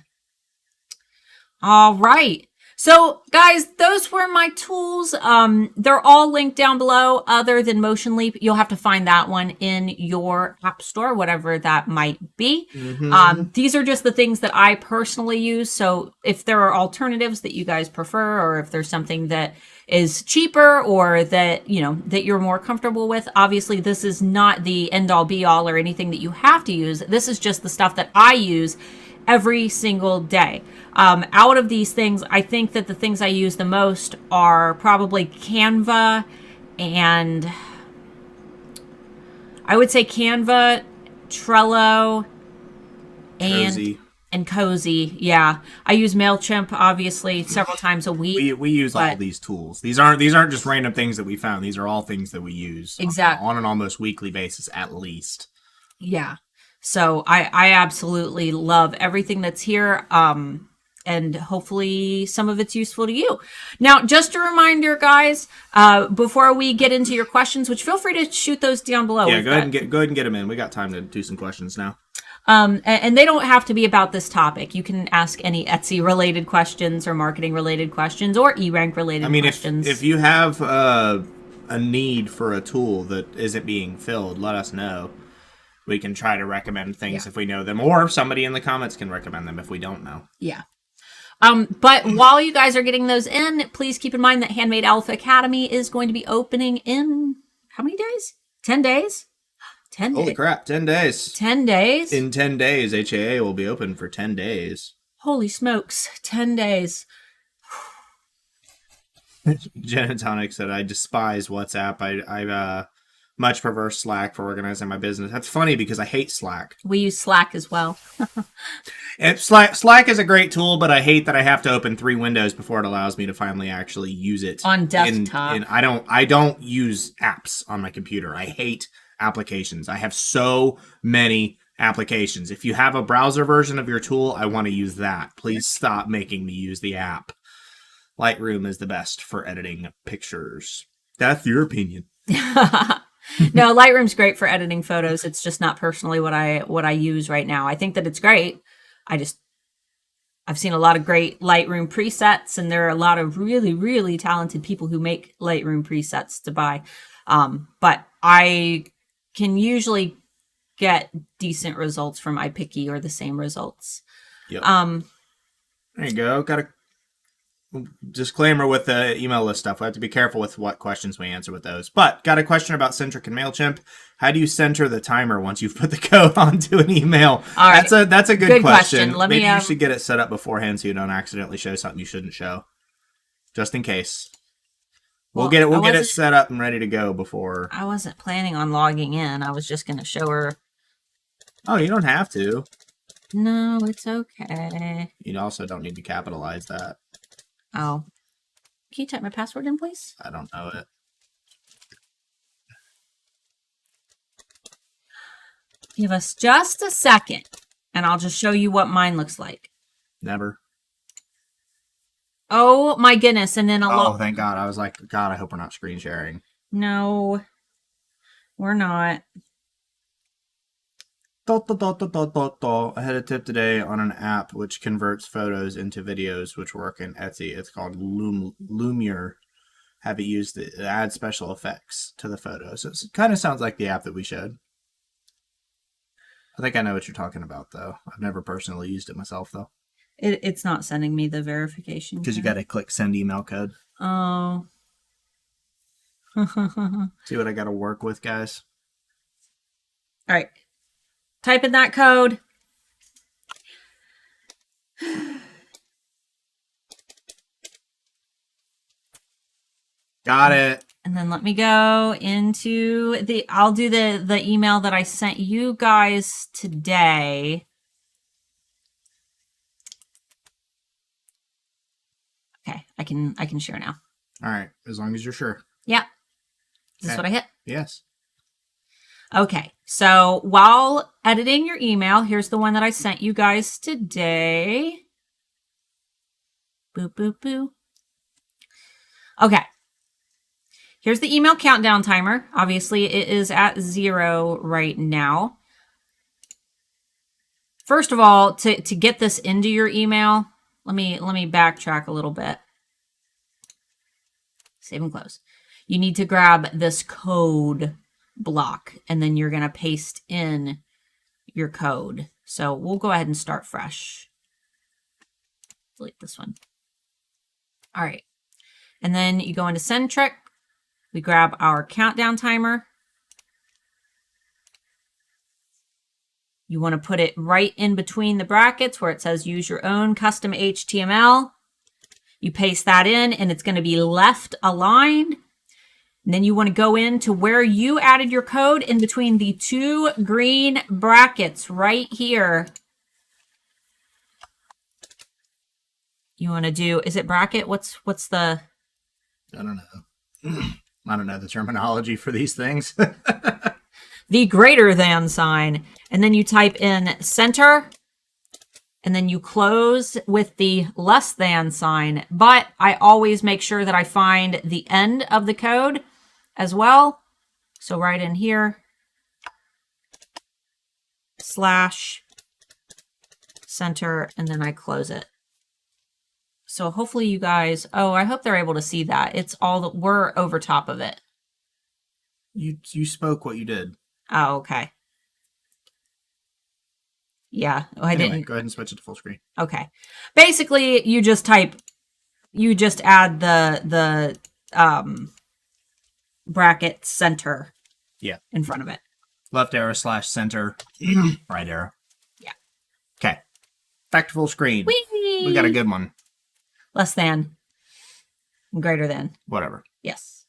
All right. So guys, those were my tools. They're all linked down below other than MotionLeap. You'll have to find that one in your app store, whatever that might be. These are just the things that I personally use. So if there are alternatives that you guys prefer, or if there's something that is cheaper or that, you know, that you're more comfortable with, obviously this is not the end all be all or anything that you have to use. This is just the stuff that I use every single day. Out of these things, I think that the things I use the most are probably Canva, and I would say Canva, Trello, and Cozy. Yeah, I use Mailchimp obviously several times a week. We use all these tools. These aren't just random things that we found. These are all things that we use exactly on an almost weekly basis at least. Yeah. So I absolutely love everything that's here. And hopefully some of it's useful to you. Now, just a reminder, guys, before we get into your questions, which feel free to shoot those down below. Yeah, go ahead and get them in. We got time to do some questions now. And they don't have to be about this topic. You can ask any Etsy related questions or marketing related questions or eRank related questions. If you have a need for a tool that isn't being filled, let us know. We can try to recommend things if we know them, or somebody in the comments can recommend them if we don't know. Yeah. But while you guys are getting those in, please keep in mind that Handmade Alpha Academy is going to be opening in how many days? 10 days? 10 days. Holy crap, 10 days. 10 days? In 10 days, HAA will be open for 10 days. Holy smokes, 10 days. Genetonic said, I despise WhatsApp. I much prefer Slack for organizing my business. That's funny because I hate Slack. We use Slack as well. Slack is a great tool, but I hate that I have to open 3 windows before it allows me to finally actually use it on desktop. And I don't use apps on my computer. I hate applications. I have so many applications. If you have a browser version of your tool, I want to use that. Please stop making me use the app. Lightroom is the best for editing pictures. That's your opinion. No, Lightroom's great for editing photos. It's just not personally what I use right now. I think that it's great. I've seen a lot of great Lightroom presets, and there are a lot of really, really talented people who make Lightroom presets to buy. But I can usually get decent results from Ipiccy or the same results. Yep. There you go. Got a disclaimer with the email list stuff. We have to be careful with what questions we answer with those. But got a question about Centric and Mailchimp. How do you center the timer once you've put the code onto an email? All right. That's a good question. Maybe you should get it set up beforehand so you don't accidentally show something you shouldn't show. Just in case. We'll get it set up and ready to go before. I wasn't planning on logging in. I was just going to show her. Oh, you don't have to. No, it's okay. You also don't need to capitalize that. Oh. Can you type my password in, please? I don't know it. Give us just a second, and I'll just show you what mine looks like. Never. Oh, my goodness. And then Oh, thank God. I was like, God, I hope we're not screen sharing. No, we're not. I had a tip today on an app which converts photos into videos which work in Etsy. It's called Lumiere. Have it used to add special effects to the photos. So it kind of sounds like the app that we showed. I think I know what you're talking about, though. I've never personally used it myself, though. It's not sending me the verification. Because you got to click send email code. Oh. See what I got to work with, guys? All right. Type in that code. Got it. And then let me go into I'll do the email that I sent you guys today. Okay, I can share now. All right, as long as you're sure. Yeah. Is this what I hit? Yes. Okay, so while editing your email, here's the one that I sent you guys today. Boop, boop, boop. Okay. Here's the email countdown timer. Obviously, it is at 0 right now. First of all, to get this into your email, let me backtrack a little bit. Save and close. You need to grab this code block, and then you're going to paste in your code. So we'll go ahead and start fresh. Delete this one. All right. And then you go into Centric. We grab our countdown timer. You want to put it right in between the brackets where it says use your own custom HTML. You paste that in and it's going to be left aligned. And then you want to go into where you added your code in between the 2 green brackets right here. You want to do, is it bracket? What's the? I don't know. I don't know the terminology for these things. The greater than sign. And then you type in center. And then you close with the less than sign. But I always make sure that I find the end of the code as well. So right in here, slash center, and then I close it. So hopefully you guys, oh, I hope they're able to see that. It's all that we're over top of it. You spoke what you did. Oh, okay. Yeah, I Anyway, didn't. Go ahead and switch it to full screen. Okay. Basically, you just add the bracket center. Yeah. In front of it. Left arrow slash center. Right arrow. Yeah. Okay. Back to full screen. Whee! We got a good one. Less than. Greater than. Whatever. Yes.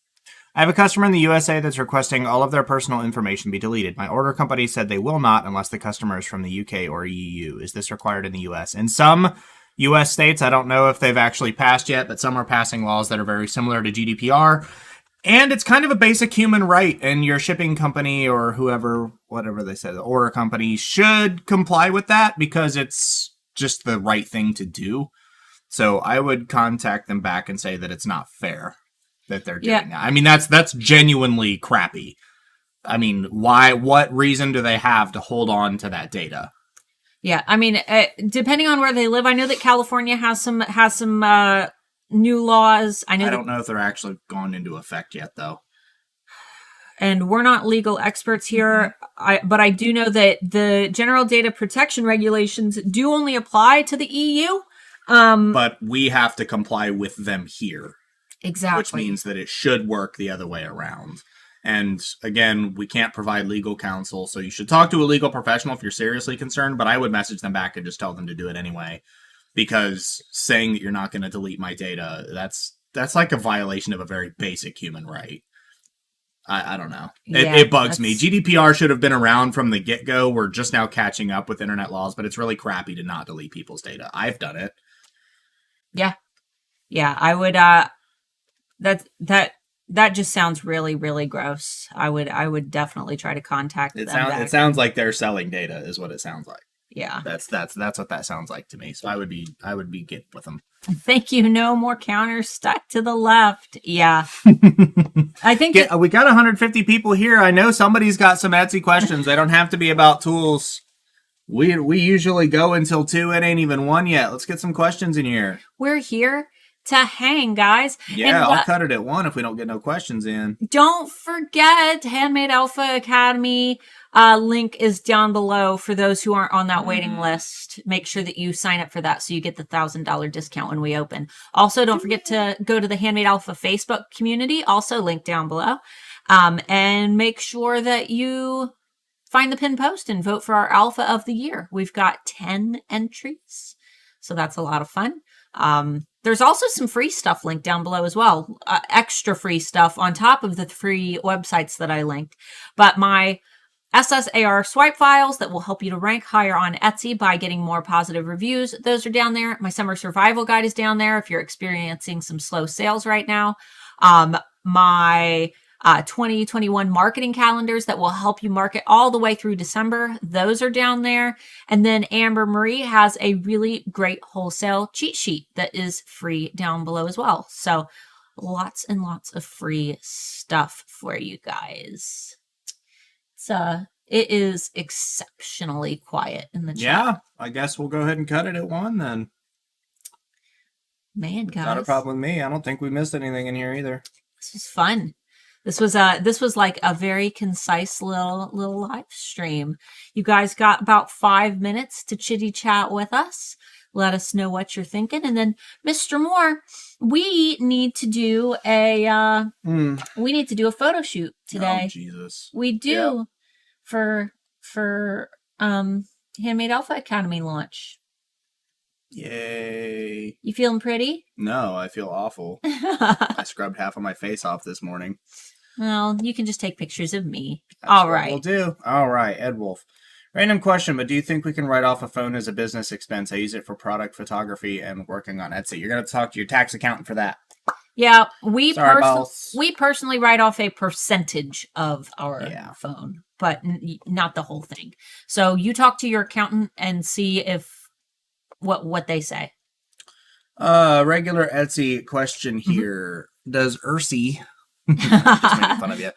I have a customer in the USA that's requesting all of their personal information be deleted. My order company said they will not unless the customer is from the UK or EU. Is this required in the US? In some US states, I don't know if they've actually passed yet, but some are passing laws that are very similar to GDPR. And it's kind of a basic human right, and your shipping company or whoever, whatever they said, the order company should comply with that because it's just the right thing to do. So I would contact them back and say that it's not fair that they're doing that. I mean, that's genuinely crappy. I mean, why? What reason do they have to hold on to that data? Yeah, I mean, depending on where they live, I know that California has some new laws. I don't know if they're actually gone into effect yet, though. And we're not legal experts here, but I do know that the General Data Protection Regulations do only apply to the EU. But we have to comply with them here. Exactly. Which means that it should work the other way around. And again, we can't provide legal counsel, so you should talk to a legal professional if you're seriously concerned, but I would message them back and just tell them to do it anyway. Because saying that you're not going to delete my data, that's like a violation of a very basic human right. I don't know. It bugs me. GDPR should have been around from the get-go. We're just now catching up with internet laws, but it's really crappy to not delete people's data. I've done it. Yeah. Yeah, I would that just sounds really, really gross. I would definitely try to contact them back. It sounds like they're selling data is what it sounds like. Yeah. That's what that sounds like to me. So I would be getting with them. Thank you. No more counters stuck to the left. Yeah. I think we got 150 people here. I know somebody's got some Etsy questions. They don't have to be about tools. We usually go until 2. It ain't even 1 yet. Let's get some questions in here. We're here to hang, guys. Yeah, I'll cut it at 1 if we don't get no questions in. Don't forget, Handmade Alpha Academy link is down below for those who aren't on that waiting list. Make sure that you sign up for that so you get the $1,000 discount when we open. Also, don't forget to go to the Handmade Alpha Facebook community, also linked down below. And make sure that you find the pinned post and vote for our Alpha of the Year. We've got 10 entries, so that's a lot of fun. There's also some free stuff linked down below as well. Extra free stuff on top of the free websites that I linked. But my SSAR swipe files that will help you to rank higher on Etsy by getting more positive reviews, those are down there. My summer survival guide is down there if you're experiencing some slow sales right now. My 2021 marketing calendars that will help you market all the way through December. Those are down there. And then Amber Marie has a really great wholesale cheat sheet that is free down below as well. So lots and lots of free stuff for you guys. It is exceptionally quiet in the chat. Yeah, I guess we'll go ahead and cut it at 1 then. Man, guys. Not a problem with me. I don't think we missed anything in here either. This was fun. This was like a very concise little live stream. You guys got about 5 minutes to chitty chat with us. Let us know what you're thinking, and then Mr. Moore, we need to do a photo shoot today. Oh, Jesus. We do for Handmade Alpha Academy launch. Yay. You feeling pretty? No, I feel awful. I scrubbed half of my face off this morning. Well, you can just take pictures of me. That's All what right. we'll do. All right, Ed Wolf. Random question, but do you think we can write off a phone as a business expense? I use it for product photography and working on Etsy. You're going to talk to your tax accountant for that. Yeah, we boss. personally write off a percentage of our phone, but not the whole thing. So you talk to your accountant and see if what they say. Regular Etsy question here. Does Ursi just making fun of you.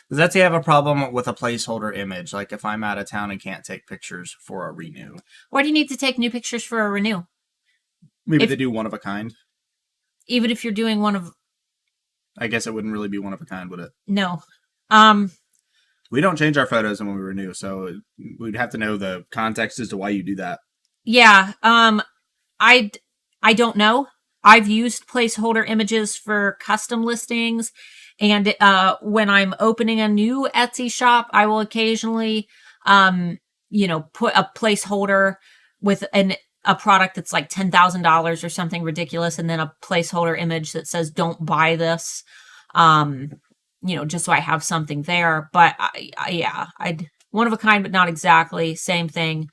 Does Etsy have a problem with a placeholder image? Like if I'm out of town and can't take pictures for a renew? Why do you need to take new pictures for a renew? Maybe they do one of a kind. Even if you're doing one of... I guess it wouldn't really be one of a kind, would it? No. We don't change our photos when we renew, so we'd have to know the context as to why you do that. Yeah. I don't know. I've used placeholder images for custom listings, and when I'm opening a new Etsy shop, I will occasionally, put a placeholder with a product that's like $10,000 or something ridiculous, and then a placeholder image that says "Don't buy this," just so I have something there. But I'd one of a kind, but not exactly same thing.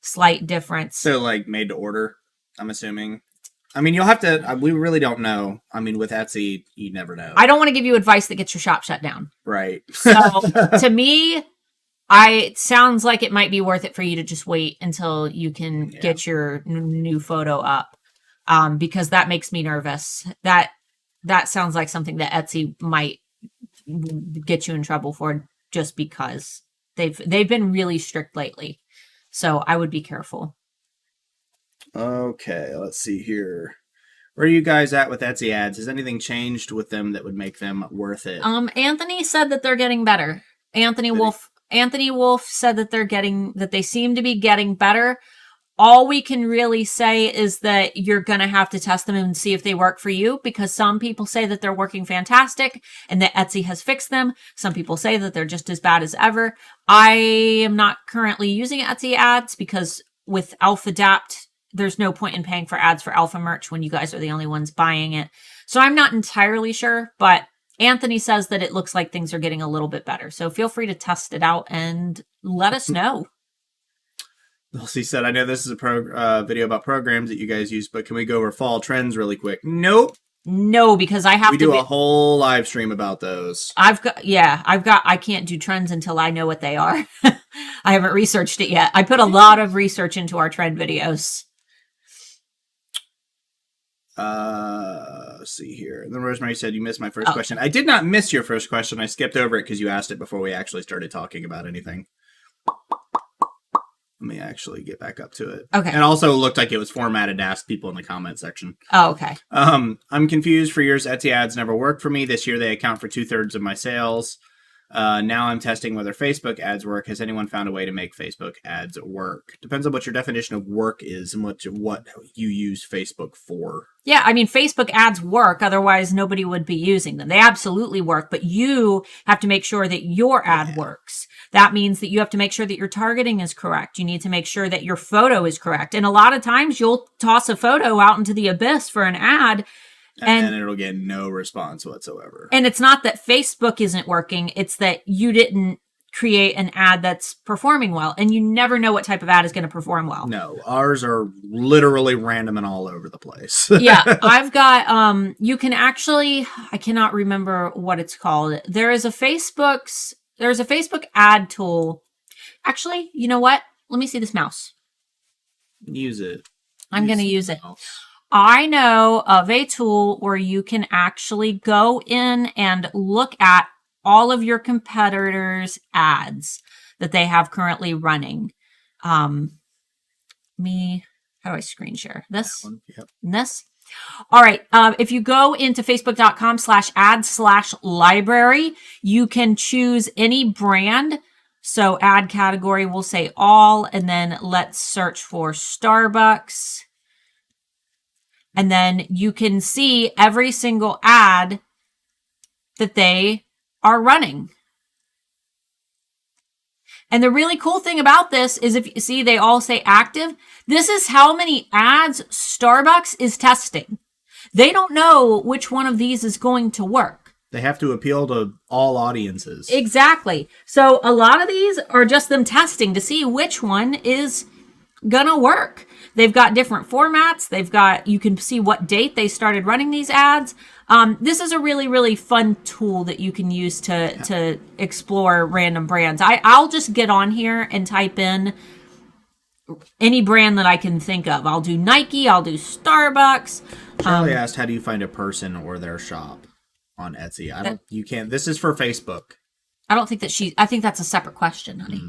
Slight difference. So like made to order, I'm assuming. I mean, you'll have to, we really don't know. I mean, with Etsy, you never know. I don't want to give you advice that gets your shop shut down. Right. So to me, it sounds like it might be worth it for you to just wait until you can get your new photo up. Because that makes me nervous. That sounds like something that Etsy might get you in trouble for, just because they've been really strict lately. So I would be careful. Okay, let's see here. Where are you guys at with Etsy ads? Has anything changed with them that would make them worth it? Anthony said that they're getting better. Anthony Wolf said that they seem to be getting better. All we can really say is that you're going to have to test them and see if they work for you, because some people say that they're working fantastic and that Etsy has fixed them. Some people say that they're just as bad as ever. I am not currently using Etsy ads because with Alpha Adapt, there's no point in paying for ads for Alpha merch when you guys are the only ones buying it. So I'm not entirely sure, but Anthony says that it looks like things are getting a little bit better. So feel free to test it out and let us know. Dulcie said, I know this is a video about programs that you guys use, but can we go over fall trends really quick? Nope. No, because I have we do a whole live stream about those. I can't do trends until I know what they are. I haven't researched it yet. I put a lot of research into our trend videos. Let's see here. And then Rosemary said, you missed my first question. I did not miss your first question. I skipped over it because you asked it before we actually started talking about anything. Let me actually get back up to it. Okay. And also looked like it was formatted to ask people in the comment section. Oh, okay. I'm confused. For years, Etsy ads never worked for me. This year, they account for 2/3 of my sales. Now I'm testing whether Facebook ads work. Has anyone found a way to make Facebook ads work? Depends on what your definition of work is and what you use Facebook for. Yeah, I mean, Facebook ads work. Otherwise, nobody would be using them. They absolutely work, but you have to make sure that your ad works. That means that you have to make sure that your targeting is correct. You need to make sure that your photo is correct. And a lot of times you'll toss a photo out into the abyss for an ad, and it'll get no response whatsoever. And it's not that Facebook isn't working. It's that you didn't create an ad that's performing well. And you never know what type of ad is going to perform well. No, ours are literally random and all over the place. Yeah, I've got, you can actually, I cannot remember what it's called. There's a Facebook ad tool. Actually, you know what? Let me see this mouse. Use it. I'm going to use it. I know of a tool where you can actually go in and look at all of your competitors' ads that they have currently running. How do I screen share? This? Yep. And this? All right. If you go into facebook.com/ad/library, you can choose any brand. So ad category, we'll say all, and then let's search for Starbucks. And then you can see every single ad that they are running. And the really cool thing about this is if you see they all say active, this is how many ads Starbucks is testing. They don't know which one of these is going to work. They have to appeal to all audiences. Exactly. So a lot of these are just them testing to see which one is gonna work. They've got different formats. You can see what date they started running these ads. This is a really, really fun tool that you can use to explore random brands. I'll just get on here and type in any brand that I can think of. I'll do Nike. I'll do Starbucks. Charlie asked, how do you find a person or their shop on Etsy? You can't. This is for Facebook. I don't think that I think that's a separate question, honey.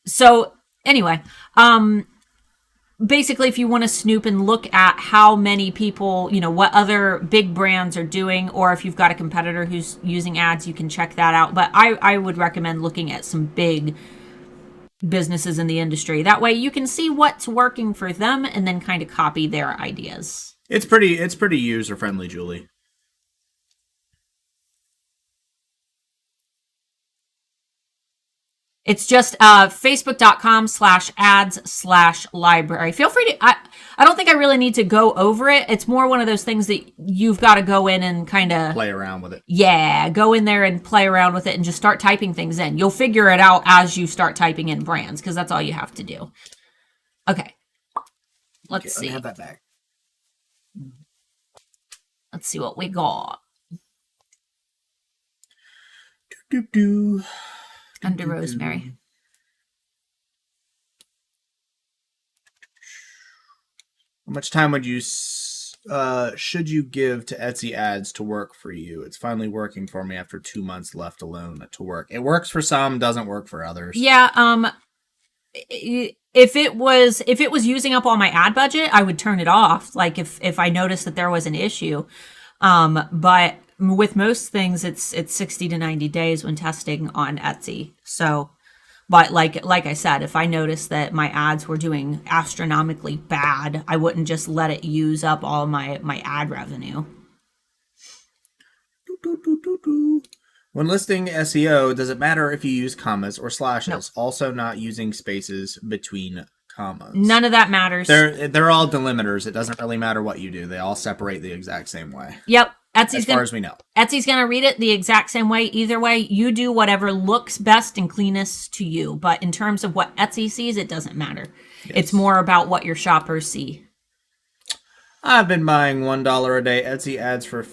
So anyway, basically, if you want to snoop and look at how many people, what other big brands are doing, or if you've got a competitor who's using ads, you can check that out. But I would recommend looking at some big businesses in the industry. That way you can see what's working for them and then kind of copy their ideas. It's pretty user friendly, Julie. It's just facebook.com/ads/library. Feel free to, I don't think I really need to go over it. It's more one of those things that you've got to go in and kind of play around with it. Yeah, go in there and play around with it and just start typing things in. You'll figure it out as you start typing in brands because that's all you have to do. Okay. Let's see. Let me have that back. Let's see what we got. Under rosemary. How much time would you should you give to Etsy ads to work for you? It's finally working for me after 2 months left alone to work. It works for some, doesn't work for others. Yeah, if it was using up all my ad budget, I would turn it off. Like if I noticed that there was an issue. But with most things, it's 60 to 90 days when testing on Etsy. So, but like I said, if I noticed that my ads were doing astronomically bad, I wouldn't just let it use up all my ad revenue. When listing SEO, does it matter if you use commas or slashes? No. Also not using spaces between commas. None of that matters. They're all delimiters. It doesn't really matter what you do. They all separate the exact same way. Yep. As far as we know. Etsy's going to read it the exact same way. Either way, you do whatever looks best and cleanest to you. But in terms of what Etsy sees, it doesn't matter. Yes. It's more about what your shoppers see. I've been buying $1 a day Etsy ads for a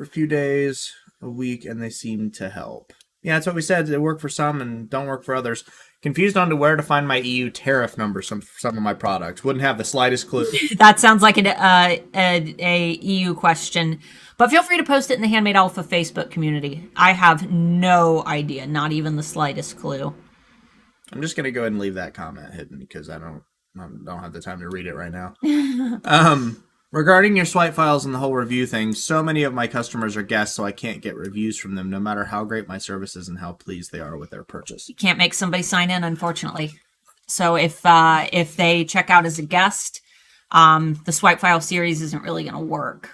few days, a week, and they seem to help. Yeah, that's what we said. They work for some and don't work for others. Confused on to where to find my EU tariff number for some of my products. Wouldn't have the slightest clue. That sounds like a EU question. But feel free to post it in the Handmade Alpha Facebook community. I have no idea, not even the slightest clue. I'm just gonna go ahead and leave that comment hidden because I don't have the time to read it right now. Regarding your swipe files and the whole review thing, so many of my customers are guests, so I can't get reviews from them, no matter how great my service is and how pleased they are with their purchase. You can't make somebody sign in, unfortunately. So if they check out as a guest, the swipe file series isn't really going to work.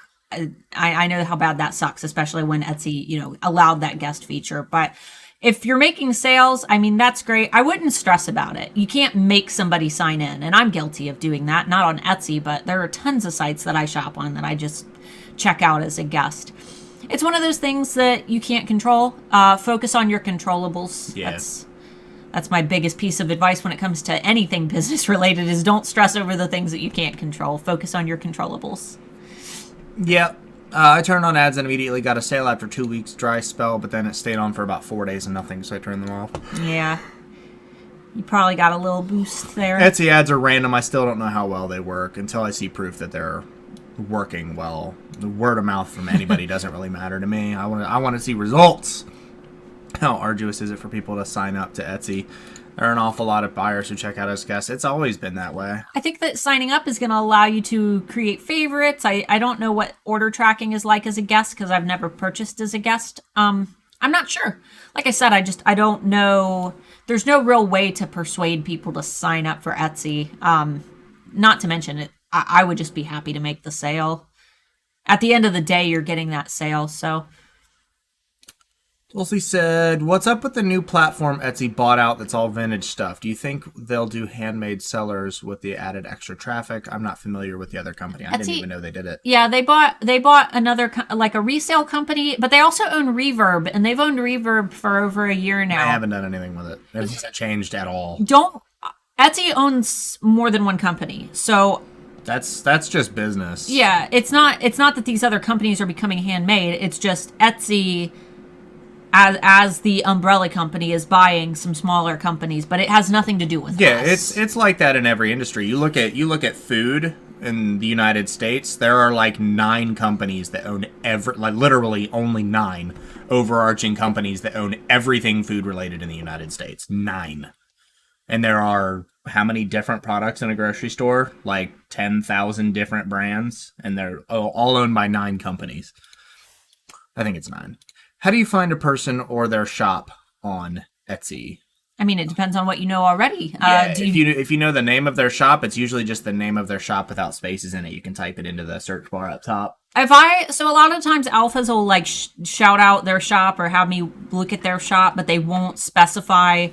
I know how bad that sucks, especially when Etsy, allowed that guest feature. But if you're making sales, I mean, that's great. I wouldn't stress about it. You can't make somebody sign in. And I'm guilty of doing that. Not on Etsy, but there are tons of sites that I shop on that I just check out as a guest. It's one of those things that you can't control. Focus on your controllables. Yeah. That's my biggest piece of advice when it comes to anything business related is don't stress over the things that you can't control. Focus on your controllables. Yep. I turned on ads and immediately got a sale after 2 weeks dry spell, but then it stayed on for about 4 days and nothing, so I turned them off. Yeah. You probably got a little boost there. Etsy ads are random. I still don't know how well they work until I see proof that they're working well. The word of mouth from anybody doesn't really matter to me. I want to see results. How arduous is it for people to sign up to Etsy? There are an awful lot of buyers who check out as guests. It's always been that way. I think that signing up is going to allow you to create favorites. I don't know what order tracking is like as a guest because I've never purchased as a guest. I'm not sure. Like I said, I don't know. There's no real way to persuade people to sign up for Etsy. Not to mention it. I would just be happy to make the sale. At the end of the day, you're getting that sale. So Tulsi said, what's up with the new platform Etsy bought out that's all vintage stuff? Do you think they'll do handmade sellers with the added extra traffic? I'm not familiar with the other company. I didn't even know they did it. Yeah, they bought another, like a resale company, but they also own Reverb, and they've owned Reverb for over a year now. I haven't done anything with it. It hasn't changed at all. Etsy owns more than one company, so that's just business. yeah, it's not that these other companies are becoming handmade. It's just Etsy as the umbrella company is buying some smaller companies, but it has nothing to do with us. It's like that in every industry. You look at food in the United States. There are like 9 companies that own literally only 9 overarching companies that own everything food related in the United States. 9. And there are how many different products in a grocery store? Like 10,000 different brands, and they're all owned by 9 companies. I think it's 9. How do you find a person or their shop on Etsy? I mean, it depends on what you know already. If you know the name of their shop, it's usually just the name of their shop without spaces in it. You can type it into the search bar up top. So a lot of times alphas will like shout out their shop or have me look at their shop, but they won't specify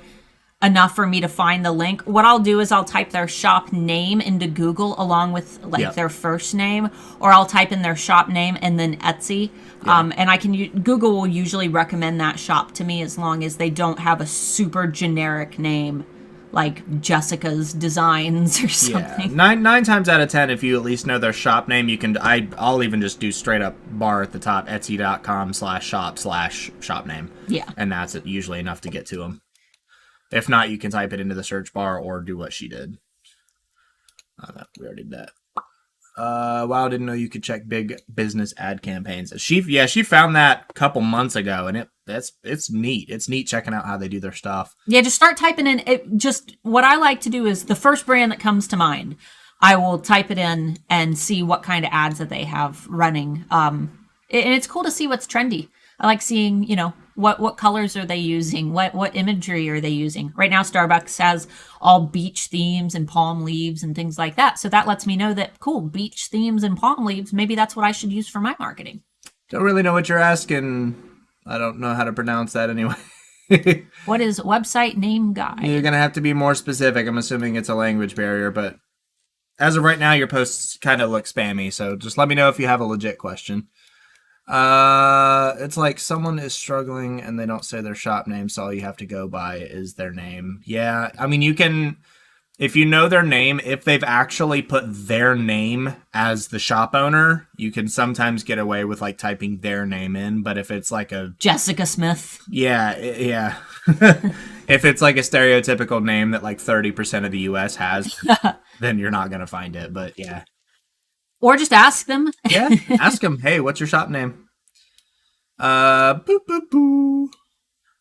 enough for me to find the link. What I'll do is I'll type their shop name into Google along with their first name, or I'll type in their shop name and then Etsy. Yeah. And Google will usually recommend that shop to me as long as they don't have a super generic name like Jessica's Designs or something. Yeah. Nine times out of 10, if you at least know their shop name, you can. I'll even just do straight up bar at the top, Etsy.com/shop/shop name. Yeah, and that's usually enough to get to them. If not, you can type it into the search bar or do what she did. We already did that. Wow, didn't know you could check big business ad campaigns. She found that a couple months ago, and it's neat. It's neat checking out how they do their stuff. Yeah, just start typing in. What I like to do is the first brand that comes to mind, I will type it in and see what kind of ads that they have running. And it's cool to see what's trendy. I like seeing, what colors are they using? What imagery are they using? Right now, Starbucks has all beach themes and palm leaves and things like that. So that lets me know that, cool, beach themes and palm leaves, maybe that's what I should use for my marketing. Don't really know what you're asking. I don't know how to pronounce that anyway. What is website name guide? You're going to have to be more specific. I'm assuming it's a language barrier, but as of right now, your posts kind of look spammy. So just let me know if you have a legit question. It's like someone is struggling and they don't say their shop name, so all you have to go by is their name. Yeah, I mean, you can, if you know their name, if they've actually put their name as the shop owner, you can sometimes get away with like typing their name in. But if it's like a Jessica Smith, yeah. If it's like a stereotypical name that like 30% of the US has, then you're not gonna find it. But yeah. Or just ask them. Yeah, ask them. Hey, what's your shop name? Boo, boo, boo.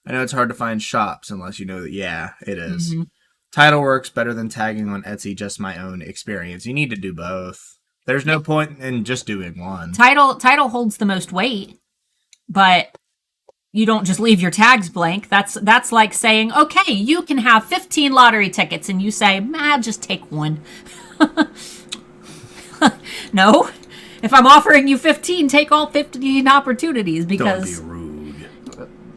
I know it's hard to find shops unless you know that. Yeah, it is. Mm-hmm. Title works better than tagging on Etsy. Just my own experience. You need to do both. There's no point in just doing one. Title holds the most weight, but you don't just leave your tags blank. That's like saying, okay, you can have 15 lottery tickets, and you say, just take one. No, if I'm offering you 15, take all 15 opportunities because don't be rude.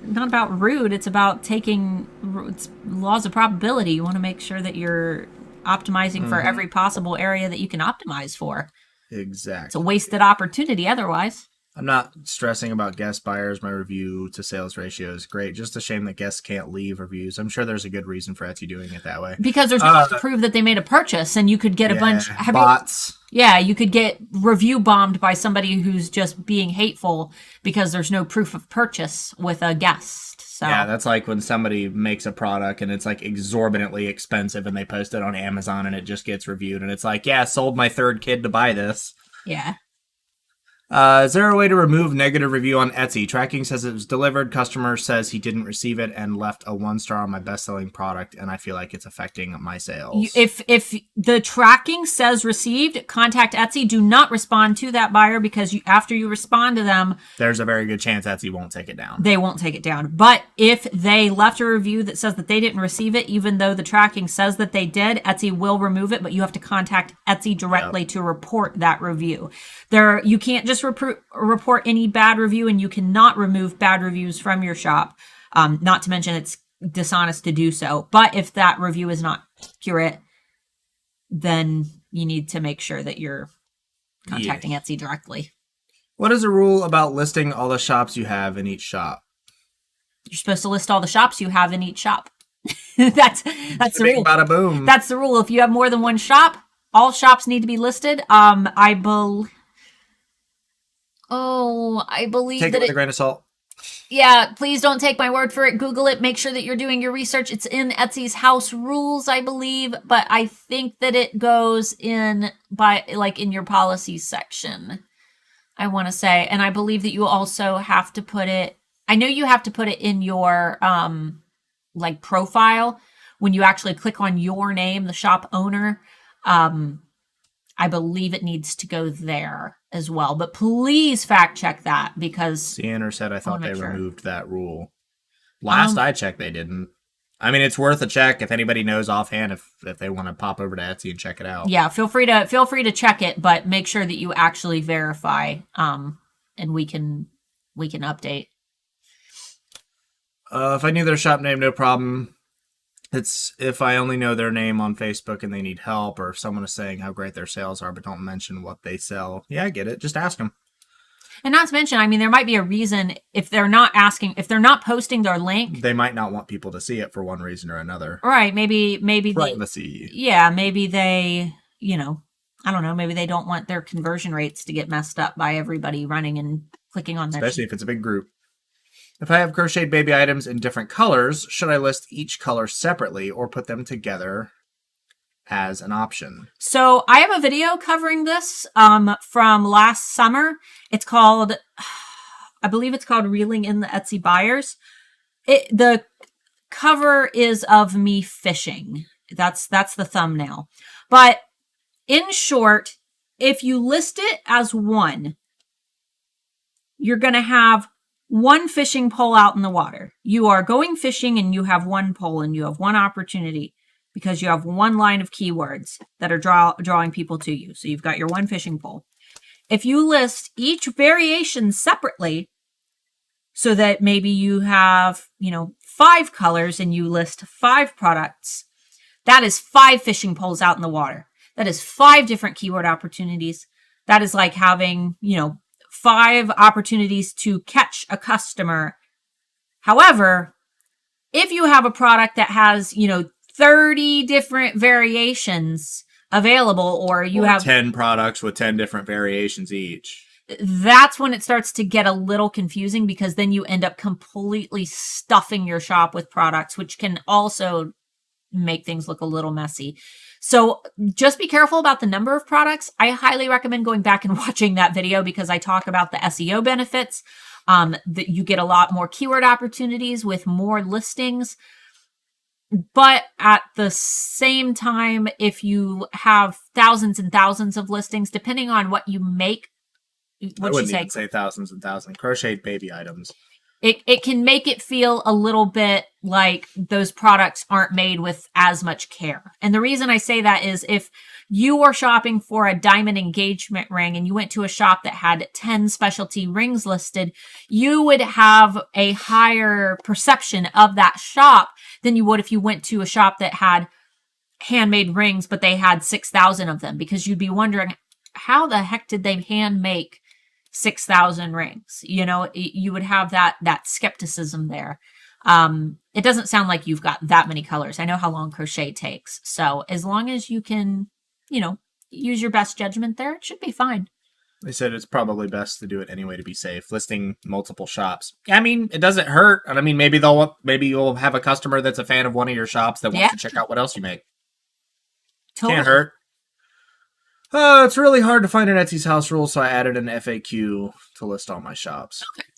Not about rude. It's about taking it's laws of probability. You want to make sure that you're optimizing for every possible area that you can optimize for. Exactly. It's a wasted opportunity otherwise. I'm not stressing about guest buyers. My review to sales ratio is great. Just a shame that guests can't leave reviews. I'm sure there's a good reason for Etsy doing it that way. Because there's no way to prove that they made a purchase, and you could get a bunch. Bots. You could get review bombed by somebody who's just being hateful because there's no proof of purchase with a guest. So yeah, that's like when somebody makes a product and it's like exorbitantly expensive and they post it on Amazon and it just gets reviewed and it's like, yeah, sold my third kid to buy this. Yeah. Is there a way to remove negative review on Etsy? Tracking says it was delivered. Customer says he didn't receive it and left a 1-star on my best-selling product, and I feel like it's affecting my sales. If the tracking says received, contact Etsy. Do not respond to that buyer because after you respond to them, there's a very good chance Etsy won't take it down. They won't take it down. But if they left a review that says that they didn't receive it, even though the tracking says that they did, Etsy will remove it, but you have to contact Etsy directly to report that review. You can't just report any bad review, and you cannot remove bad reviews from your shop. Not to mention it's dishonest to do so. But if that review is not accurate, then you need to make sure that you're contacting Etsy directly. What is the rule about listing all the shops you have in each shop? You're supposed to list all the shops you have in each shop. that's the rule. Bada boom. That's the rule. If you have more than one shop, all shops need to be listed. I believe take that it with a grain of salt. Yeah, please don't take my word for it. Google it. Make sure that you're doing your research. It's in Etsy's house rules, I believe, but I think that it goes in in your policies section, I want to say. And I believe that you also have to put it, I know you have to put it in your profile when you actually click on your name, the shop owner. I believe it needs to go there as well. But please fact check that because Sienner said I thought they removed that rule. Last I checked, they didn't. I mean, it's worth a check if anybody knows offhand if they want to pop over to Etsy and check it out. Yeah, feel free to check it, but make sure that you actually verify, and we can update. If I knew their shop name, no problem. It's if I only know their name on Facebook and they need help, or if someone is saying how great their sales are but don't mention what they sell. Yeah, I get it. Just ask them. And not to mention, I mean, there might be a reason if they're not posting their link. They might not want people to see it for one reason or another. Right. Maybe privacy. Maybe they, I don't know. Maybe they don't want their conversion rates to get messed up by everybody running and clicking on their. Especially if it's a big group. If I have crocheted baby items in different colors, should I list each color separately or put them together as an option? So I have a video covering this from last summer. It's called, I believe it's called Reeling in the Etsy Buyers. The cover is of me fishing. That's the thumbnail. But in short, if you list it as one, you're going to have one fishing pole out in the water. You are going fishing and you have one pole and you have one opportunity because you have one line of keywords that are drawing people to you. So you've got your one fishing pole. If you list each variation separately, so that maybe you have, 5 colors and you list 5 products, that is 5 fishing poles out in the water. That is 5 different keyword opportunities. That is like having, 5 opportunities to catch a customer. However, if you have a product that has, 30 different variations available, or you have 10 products with 10 different variations each, that's when it starts to get a little confusing because then you end up completely stuffing your shop with products, which can also make things look a little messy. So just be careful about the number of products. I highly recommend going back and watching that video because I talk about the SEO benefits, that you get a lot more keyword opportunities with more listings. But at the same time, if you have thousands and thousands of listings, depending on what you make, I wouldn't even say thousands and thousands. Crocheted baby items. It can make it feel a little bit like those products aren't made with as much care. And the reason I say that is if you were shopping for a diamond engagement ring and you went to a shop that had 10 specialty rings listed, you would have a higher perception of that shop than you would if you went to a shop that had handmade rings, but they had 6,000 of them, because you'd be wondering, how the heck did they hand make 6,000 rings. You know, you would have that skepticism there. It doesn't sound like you've got that many colors. I know how long crochet takes. So as long as you can, you know, use your best judgment there, it should be fine. They said it's probably best to do it anyway to be safe. Listing multiple shops. I mean, it doesn't hurt. And I mean, maybe you'll have a customer that's a fan of one of your shops that wants to check out what else you make. Totally. Can't hurt. It's really hard to find an Etsy's house rule, so I added an FAQ to list all my shops. Okay.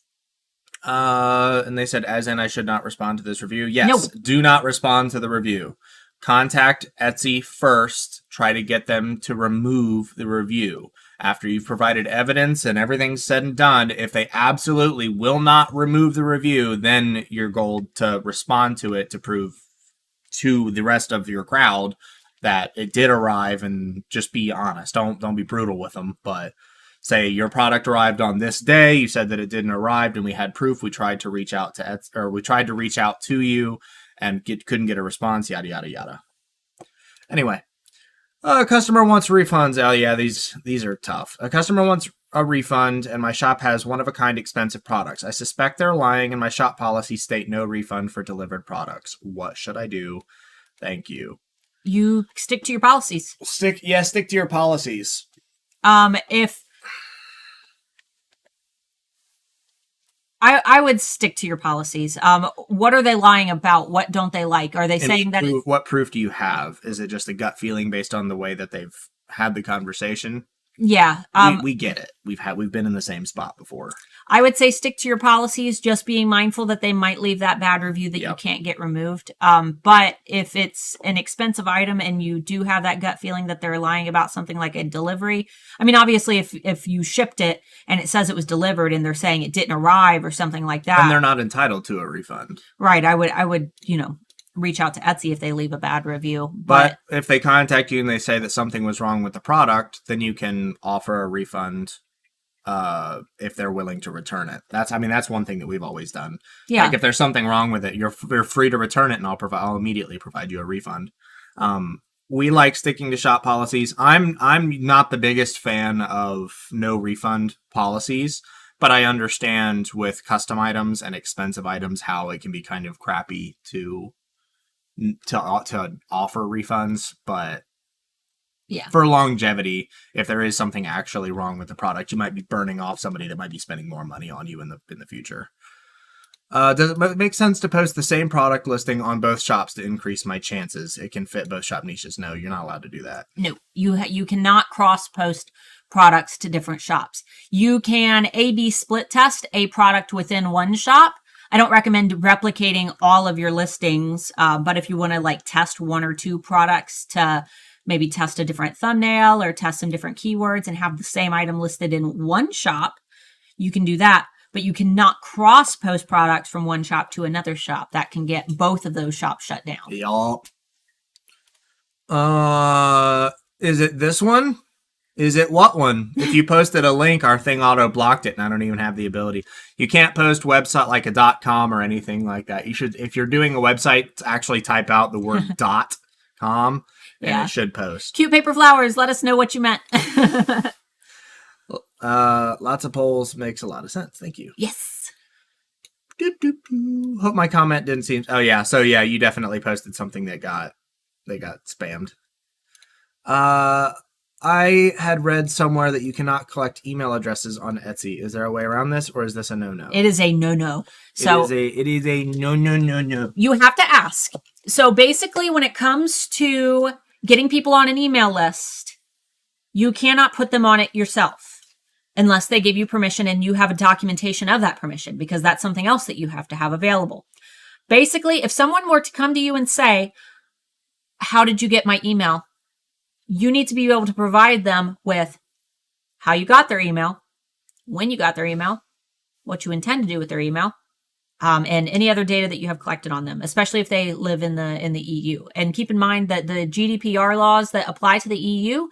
And they said, as in I should not respond to this review. Yes, Nope. Do not respond to the review. Contact Etsy first. Try to get them to remove the review. After you've provided evidence and everything's said and done, if they absolutely will not remove the review, then your goal to respond to it to prove to the rest of your crowd that it did arrive, and just be honest. Don't be brutal with them, but say your product arrived on this day. You said that it didn't arrive, and we had proof. We tried to reach out to you and couldn't get a response. Yada yada yada. Anyway, a customer wants refunds. Oh yeah, these are tough. A customer wants a refund, and my shop has one-of-a-kind expensive products. I suspect they're lying, and my shop policies state no refund for delivered products. What should I do? Thank you. You stick to your policies. Stick to your policies. If I would stick to your policies. What are they lying about? What don't they like? Are they saying that? What proof do you have? Is it just a gut feeling based on the way that they've had the conversation? Yeah. We get it. We've been in the same spot before. I would say stick to your policies, just being mindful that they might leave that bad review that you can't get removed. But if it's an expensive item and you do have that gut feeling that they're lying about something like a delivery, I mean, obviously if you shipped it and it says it was delivered and they're saying it didn't arrive or something like that. And they're not entitled to a refund. Right. I would, reach out to Etsy if they leave a bad review. But if they contact you and they say that something was wrong with the product, then you can offer a refund if they're willing to return it. That's one thing that we've always done. Yeah. Like if there's something wrong with it, you're free to return it, and I'll immediately provide you a refund. We like sticking to shop policies. I'm not the biggest fan of no refund policies, but I understand with custom items and expensive items how it can be kind of crappy to offer refunds. But yeah, for longevity, if there is something actually wrong with the product, you might be burning off somebody that might be spending more money on you in the future. Does it make sense to post the same product listing on both shops to increase my chances? It can fit both shop niches. No, you're not allowed to do that. No, you cannot cross post products to different shops. You can A/B split test a product within one shop. I don't recommend replicating all of your listings, but if you want to test one or two products to maybe test a different thumbnail or test some different keywords and have the same item listed in one shop, you can do that. But you cannot cross post products from one shop to another shop. That can get both of those shops shut down. Yup. Is it this one? Is it what one? If you posted a link, our thing auto blocked it, and I don't even have the ability. You can't post website like a .com or anything like that. You should, if you're doing a website, actually type out the word .com, and it should post. Cute paper flowers. Let us know what you meant. Lots of polls makes a lot of sense. Thank you. Yes. Hope my comment didn't seem. Oh yeah, so yeah, you definitely posted something that got spammed. I had read somewhere that you cannot collect email addresses on Etsy. Is there a way around this, or is this a no-no? It is a no-no. So it is a no. You have to ask. So basically, when it comes to getting people on an email list, you cannot put them on it yourself unless they give you permission and you have a documentation of that permission, because that's something else that you have to have available. Basically, if someone were to come to you and say, "How did you get my email?" you need to be able to provide them with how you got their email, when you got their email, what you intend to do with their email, and any other data that you have collected on them, especially if they live in the EU. And keep in mind that the GDPR laws that apply to the EU,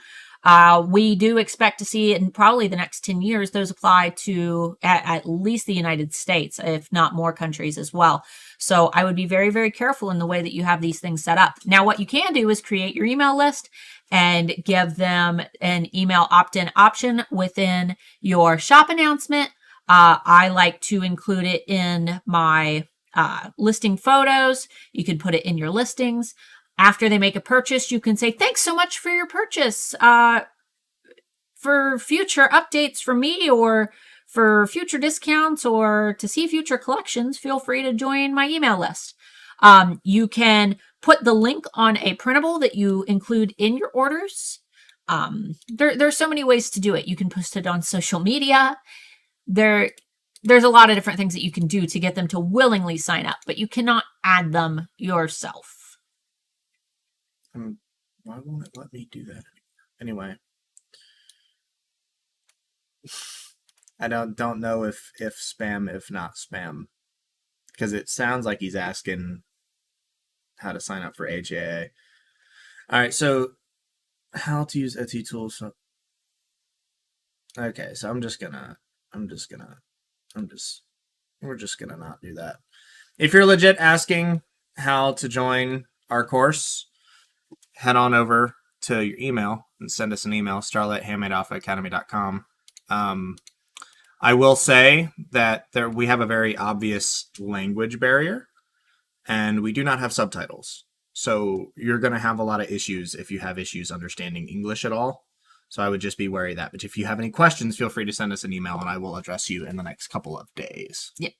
we do expect to see in probably the next 10 years, those apply to at least the United States, if not more countries as well. So I would be very, very careful in the way that you have these things set up. Now, what you can do is create your email list and give them an email opt-in option within your shop announcement. I like to include it in my listing photos. You can put it in your listings. After they make a purchase, you can say, thanks so much for your purchase. For future updates from me or for future discounts or to see future collections, feel free to join my email list. You can put the link on a printable that you include in your orders. There's so many ways to do it. You can post it on social media. There's a lot of different things that you can do to get them to willingly sign up, but you cannot add them yourself. Why won't it let me do that? Anyway, I don't know if spam, if not spam, because it sounds like he's asking how to sign up for HAA. All right, so how to use Etsy tools. Okay, so we're just gonna not do that. If you're legit asking how to join our course, head on over to your email and send us an email, starla@handmadealphaacademy.com. I will say that we have a very obvious language barrier, and we do not have subtitles. So you're going to have a lot of issues if you have issues understanding English at all. So I would just be wary of that. But if you have any questions, feel free to send us an email, and I will address you in the next couple of days. Yep.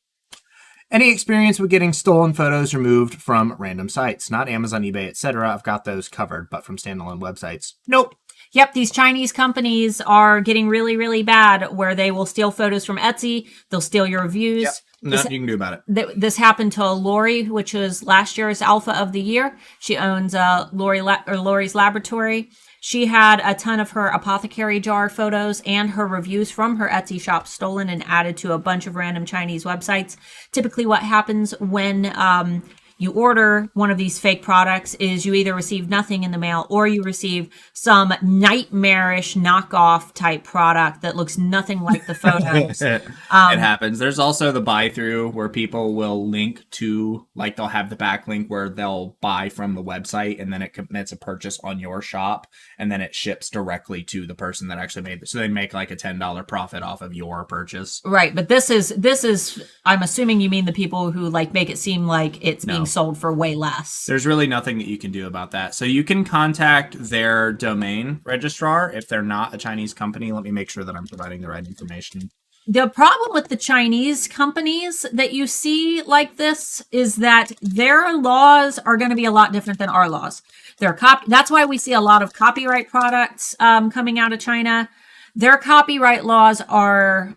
Any experience with getting stolen photos removed from random sites? Not Amazon, eBay, etc. I've got those covered, but from standalone websites, nope. Yep, these Chinese companies are getting really, really bad where they will steal photos from Etsy. They'll steal your reviews. Yep. Nothing you can do about it. This happened to Lori, which was last year's Alpha of the Year. She owns Lori's Laboratory. She had a ton of her apothecary jar photos and her reviews from her Etsy shop stolen and added to a bunch of random Chinese websites. Typically what happens when you order one of these fake products is you either receive nothing in the mail or you receive some nightmarish knockoff type product that looks nothing like the photos. It happens. There's also the buy through where people will link to, like they'll have the backlink where they'll buy from the website and then it commits a purchase on your shop and then it ships directly to the person that actually made it. So they make like a $10 profit off of your purchase. Right. But this is, I'm assuming you mean the people who like make it seem like it's being sold for way less. There's really nothing that you can do about that. So you can contact their domain registrar if they're not a Chinese company. Let me make sure that I'm providing the right information. The problem with the Chinese companies that you see like this is that their laws are going to be a lot different than our laws. That's why we see a lot of copyright products coming out of China. Their copyright laws are,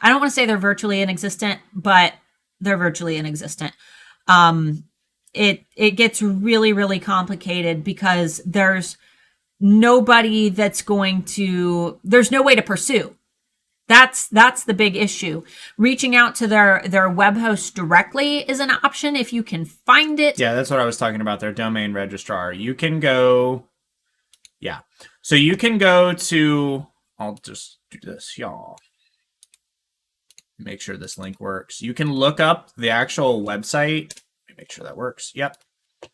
I don't want to say they're virtually inexistent, but they're virtually inexistent. It gets really, really complicated because there's nobody there's no way to pursue. That's the big issue. Reaching out to their web host directly is an option if you can find it. Yeah, that's what I was talking about, their domain registrar. You can go, yeah. So you can go to, I'll just do this, y'all. Make sure this link works. You can look up the actual website. Make sure that works. Yep. You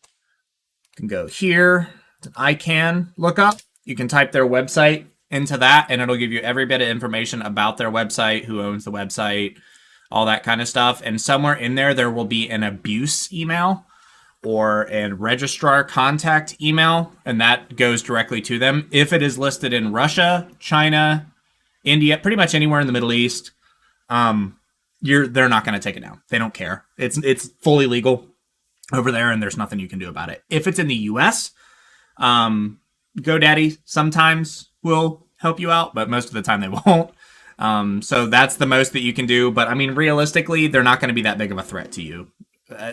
can go here. I can look up. You can type their website into that, and it'll give you every bit of information about their website, who owns the website, all that kind of stuff. And somewhere in there will be an abuse email or a registrar contact email, and that goes directly to them. If it is listed in Russia, China, India, pretty much anywhere in the Middle East, they're not going to take it down. They don't care. It's fully legal over there, and there's nothing you can do about it. If it's in the U.S., GoDaddy sometimes will help you out, but most of the time they won't. So that's the most that you can do. But I mean, realistically, they're not going to be that big of a threat to you.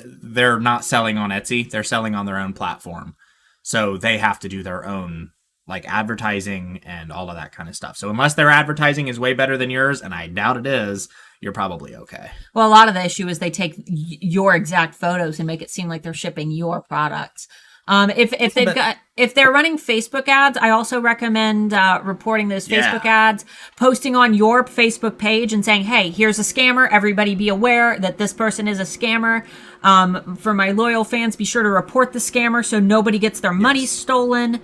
They're not selling on Etsy. They're selling on their own platform. So they have to do their own like advertising and all of that kind of stuff. So unless their advertising is way better than yours, and I doubt it is, you're probably okay. Well, a lot of the issue is they take your exact photos and make it seem like they're shipping your products. If if they're running Facebook ads, I also recommend reporting those Facebook ads, posting on your Facebook page and saying, hey, here's a scammer. Everybody be aware that this person is a scammer. For my loyal fans, be sure to report the scammer so nobody gets their money stolen.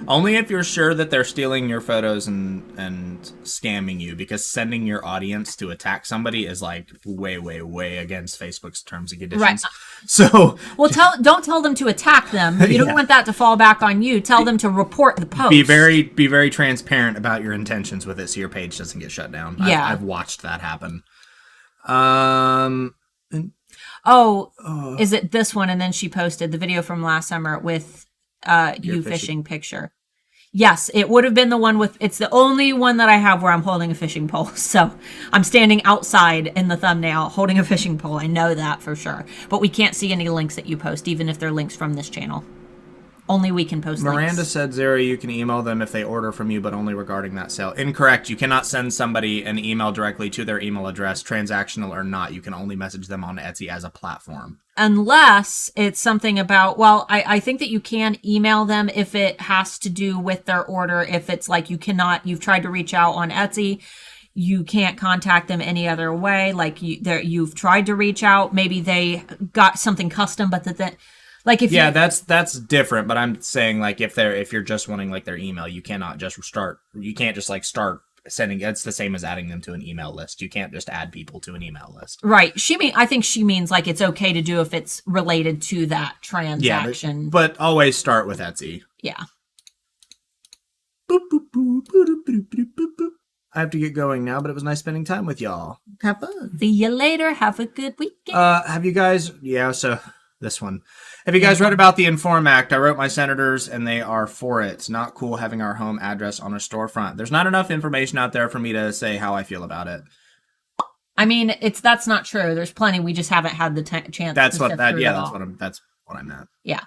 Only if you're sure that they're stealing your photos and scamming you, because sending your audience to attack somebody is like way against Facebook's terms and conditions. Right. So, well, don't tell them to attack them. You don't want that to fall back on you. Tell them to report the post. Be very transparent about your intentions with it so your page doesn't get shut down. Yeah. I've watched that happen. Is it this one? And then she posted the video from last summer with you fishing picture. Yes, it would have been the one with, it's the only one that I have where I'm holding a fishing pole. So I'm standing outside in the thumbnail holding a fishing pole. I know that for sure. But we can't see any links that you post, even if they're links from this channel. Only we can post Miranda links. said, Zara, you can email them if they order from you, but only regarding that sale. Incorrect. You cannot send somebody an email directly to their email address, transactional or not. You can only message them on Etsy as a platform. Unless it's something about, well, I think that you can email them if it has to do with their order. If it's like you've tried to reach out on Etsy, you can't contact them any other way. Like you've tried to reach out, maybe they got something custom, but like if that's different. But I'm saying like if you're just wanting like their email, you can't just start sending. It's the same as adding them to an email list. You can't just add people to an email list. Right. I think she means like it's okay to do if it's related to that transaction. Yeah, but always start with Etsy. Yeah. I have to get going now, but it was nice spending time with y'all. Have fun. See you later. Have a good weekend. Have you guys? Yeah. So this one. Have you guys read about the Inform Act? I wrote my senators, and they are for it. It's not cool having our home address on a storefront. There's not enough information out there for me to say how I feel about it. I mean, that's not true. There's plenty. We just haven't had the chance. That's what I meant. Yeah.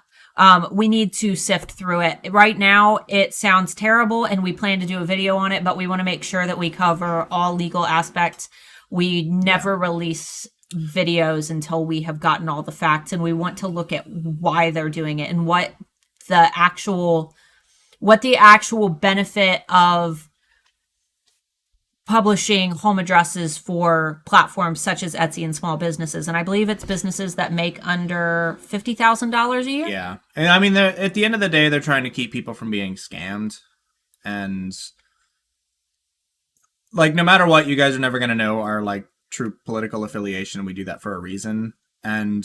We need to sift through it. Right now, it sounds terrible, and we plan to do a video on it, but we want to make sure that we cover all legal aspects. We never release videos until we have gotten all the facts, and we want to look at why they're doing it and what the actual benefit of publishing home addresses for platforms such as Etsy and small businesses. And I believe it's businesses that make under $50,000 a year. Yeah. And I mean, at the end of the day, they're trying to keep people from being scammed. And like, no matter what, you guys are never going to know our like true political affiliation. We do that for a reason. And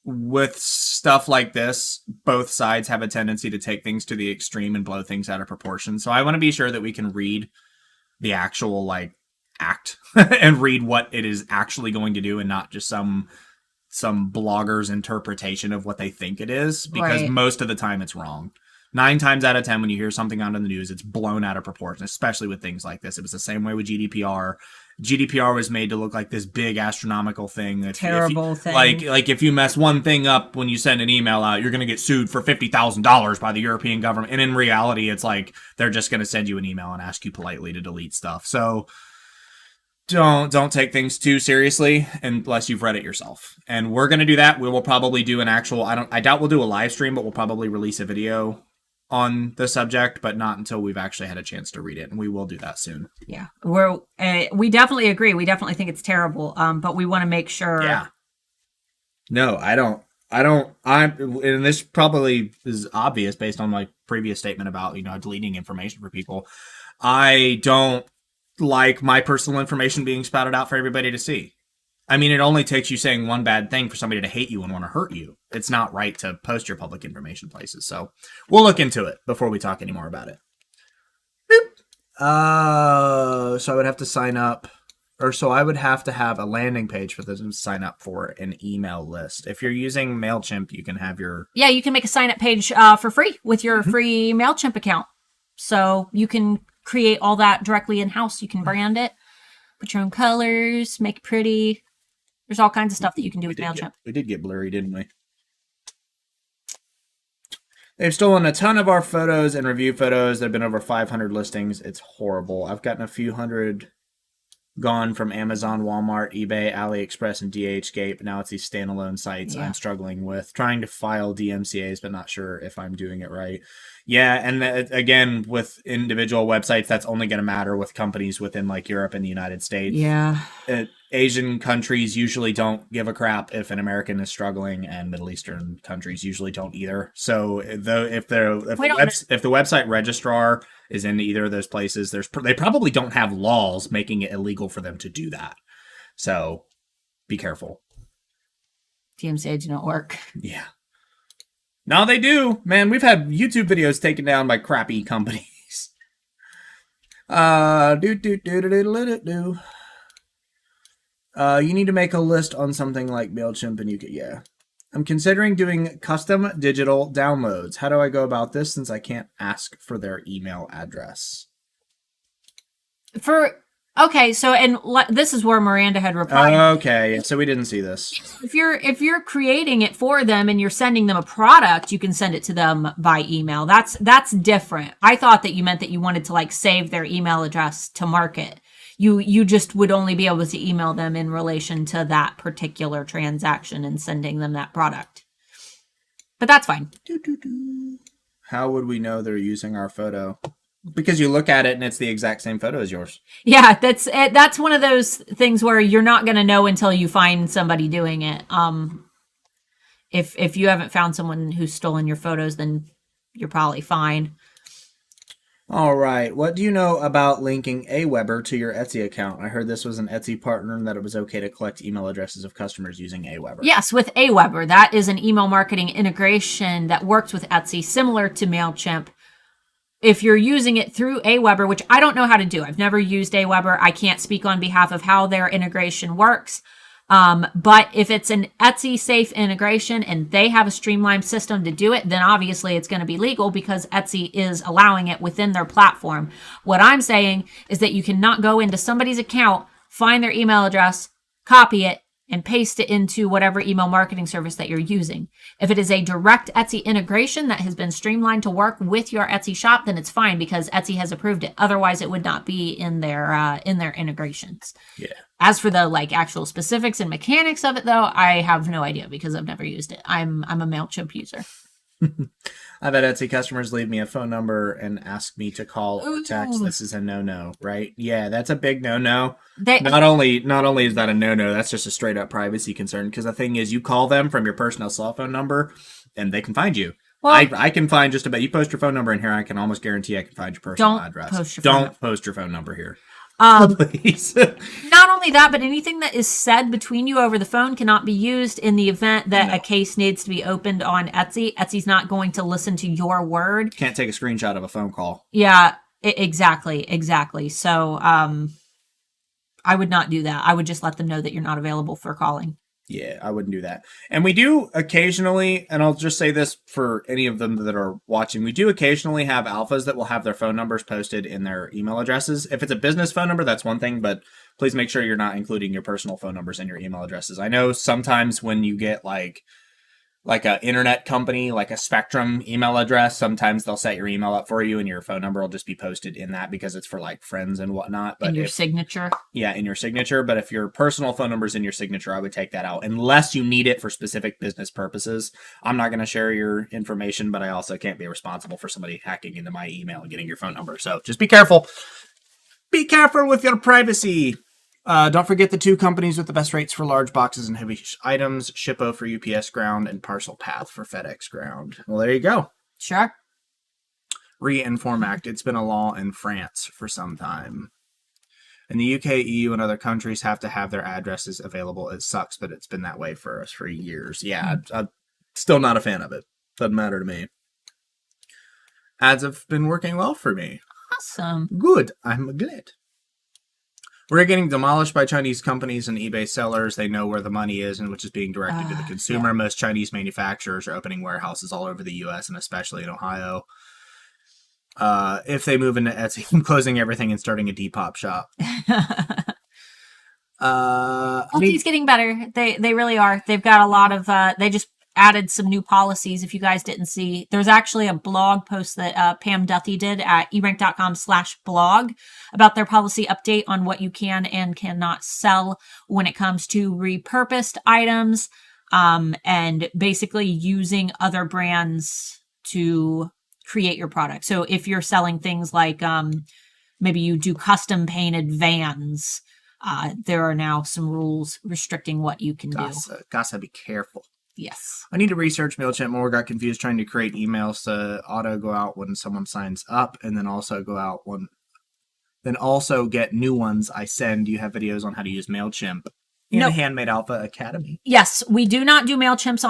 with stuff like this, both sides have a tendency to take things to the extreme and blow things out of proportion. So I want to be sure that we can read the actual like act and read what it is actually going to do, and not just some blogger's interpretation of what they think it is, because most of the time it's wrong. 9 times out of 10, when you hear something on the news, it's blown out of proportion, especially with things like this. It was the same way with GDPR. GDPR was made to look like this big astronomical thing. Terrible thing. Like if you mess one thing up when you send an email out, you're going to get sued for $50,000 by the European government. And in reality, it's like they're just going to send you an email and ask you politely to delete stuff. So don't take things too seriously unless you've read it yourself. And we're going to do that. We will probably do an actual, I doubt we'll do a live stream, but we'll probably release a video on the subject, but not until we've actually had a chance to read it, and we will do that soon. Yeah, we definitely agree. We definitely think it's terrible, but we want to make sure. Yeah. No, I don't. And this probably is obvious based on my previous statement about deleting information for people. I don't like my personal information being spouted out for everybody to see. I mean, it only takes you saying one bad thing for somebody to hate you and want to hurt you. It's not right to post your public information places. So we'll look into it before we talk any more about it. So I would have to sign up, I would have to have a landing page for them to sign up for an email list. If you're using Mailchimp, you can have you can make a sign up page for free with your free Mailchimp account. So you can create all that directly in-house. You can brand it, put your own colors, make it pretty. There's all kinds of stuff that you can do with Mailchimp. We did get blurry, didn't we? They've stolen a ton of our photos and review photos. There have been over 500 listings. It's horrible. I've gotten a few hundred gone from Amazon, Walmart, eBay, AliExpress, and DHgate, but now it's these standalone sites Yeah. I'm struggling with. Trying to file DMCAs, but not sure if I'm doing it right. Yeah, and again, with individual websites, that's only going to matter with companies within like Europe and the United States. Yeah. Asian countries usually don't give a crap if an American is struggling, and Middle Eastern countries usually don't either. So if the website registrar is in either of those places, they probably don't have laws making it illegal for them to do that. So be careful. DMCA do not work. Yeah. No, they do. Man, we've had YouTube videos taken down by crappy companies. You need to make a list on something like Mailchimp and you could, yeah. I'm considering doing custom digital downloads. How do I go about this since I can't ask for their email address? Okay, so this is where Miranda had replied. Okay, so we didn't see this. If you're creating it for them and you're sending them a product, you can send it to them by email. That's different. I thought that you meant that you wanted to like save their email address to market. You just would only be able to email them in relation to that particular transaction and sending them that product. But that's fine. How would we know they're using our photo? Because you look at it and it's the exact same photo as yours. Yeah, that's one of those things where you're not going to know until you find somebody doing it. If you haven't found someone who's stolen your photos, then you're probably fine. All right. What do you know about linking Aweber to your Etsy account? I heard this was an Etsy partner and that it was okay to collect email addresses of customers using Aweber. Yes, with Aweber. That is an email marketing integration that works with Etsy, similar to Mailchimp. If you're using it through Aweber, which I don't know how to do. I've never used Aweber. I can't speak on behalf of how their integration works. But if it's an Etsy safe integration and they have a streamlined system to do it, then obviously it's going to be legal because Etsy is allowing it within their platform. What I'm saying is that you cannot go into somebody's account, find their email address, copy it, and paste it into whatever email marketing service that you're using. If it is a direct Etsy integration that has been streamlined to work with your Etsy shop, then it's fine because Etsy has approved it. Otherwise, it would not be in their integrations. Yeah. As for the like actual specifics and mechanics of it, though, I have no idea because I've never used it. I'm a Mailchimp user. I've had Etsy customers leave me a phone number and ask me to call or text. This is a no-no, right? Yeah, that's a big no-no. Not only is that a no-no, that's just a straight-up privacy concern. Because the thing is, you call them from your personal cell phone number, and they can find you. Well, I can find just about. You post your phone number in here, I can almost guarantee I can find your personal address. Don't post your phone number here. Please. Not only that, but anything that is said between you over the phone cannot be used in the event that a case needs to be opened on Etsy. Etsy's not going to listen to your word. Can't take a screenshot of a phone call. Yeah, exactly. So I would not do that. I would just let them know that you're not available for calling. Yeah, I wouldn't do that. And we do occasionally, and I'll just say this for any of them that are watching, we do occasionally have alphas that will have their phone numbers posted in their email addresses. If it's a business phone number, that's one thing, but please make sure you're not including your personal phone numbers in your email addresses. I know sometimes when you get like an internet company, like a Spectrum email address, sometimes they'll set your email up for you and your phone number will just be posted in that because it's for like friends and whatnot. But in your signature? Yeah, in your signature. But if your personal phone number is in your signature, I would take that out unless you need it for specific business purposes. I'm not going to share your information, but I also can't be responsible for somebody hacking into my email and getting your phone number. So just be careful. Be careful with your privacy. Don't forget the two companies with the best rates for large boxes and heavy items, Shippo for UPS ground and Parcel Path for FedEx ground. Well, there you go. Sure. Re-Inform Act. It's been a law in France for some time. In the UK, EU, and other countries have to have their addresses available. It sucks, but it's been that way for us for years. Yeah, I'm still not a fan of it. Doesn't matter to me. Ads have been working well for me. Awesome. Good. I'm glad. We're getting demolished by Chinese companies and eBay sellers. They know where the money is and which is being directed to the consumer. Yeah. Most Chinese manufacturers are opening warehouses all over the U.S. and especially in Ohio. If they move into Etsy, I'm closing everything and starting a Depop shop. Etsy's getting better. They really are. They've got a lot of. They just added some new policies. If you guys didn't see, there's actually a blog post that Pam Duthie did at erank.com/blog about their policy update on what you can and cannot sell when it comes to repurposed items, and basically using other brands to create your product. So if you're selling things like maybe you do custom painted vans, there are now some rules restricting what you can do. Gotta be careful. Yes. I need to research Mailchimp more. Got confused trying to create emails to auto go out when someone signs up, and then also go out when, then also get new ones I send. You have videos on how to use Mailchimp in Nope. Handmade Alpha Academy. Yes, we do not do MailChimp's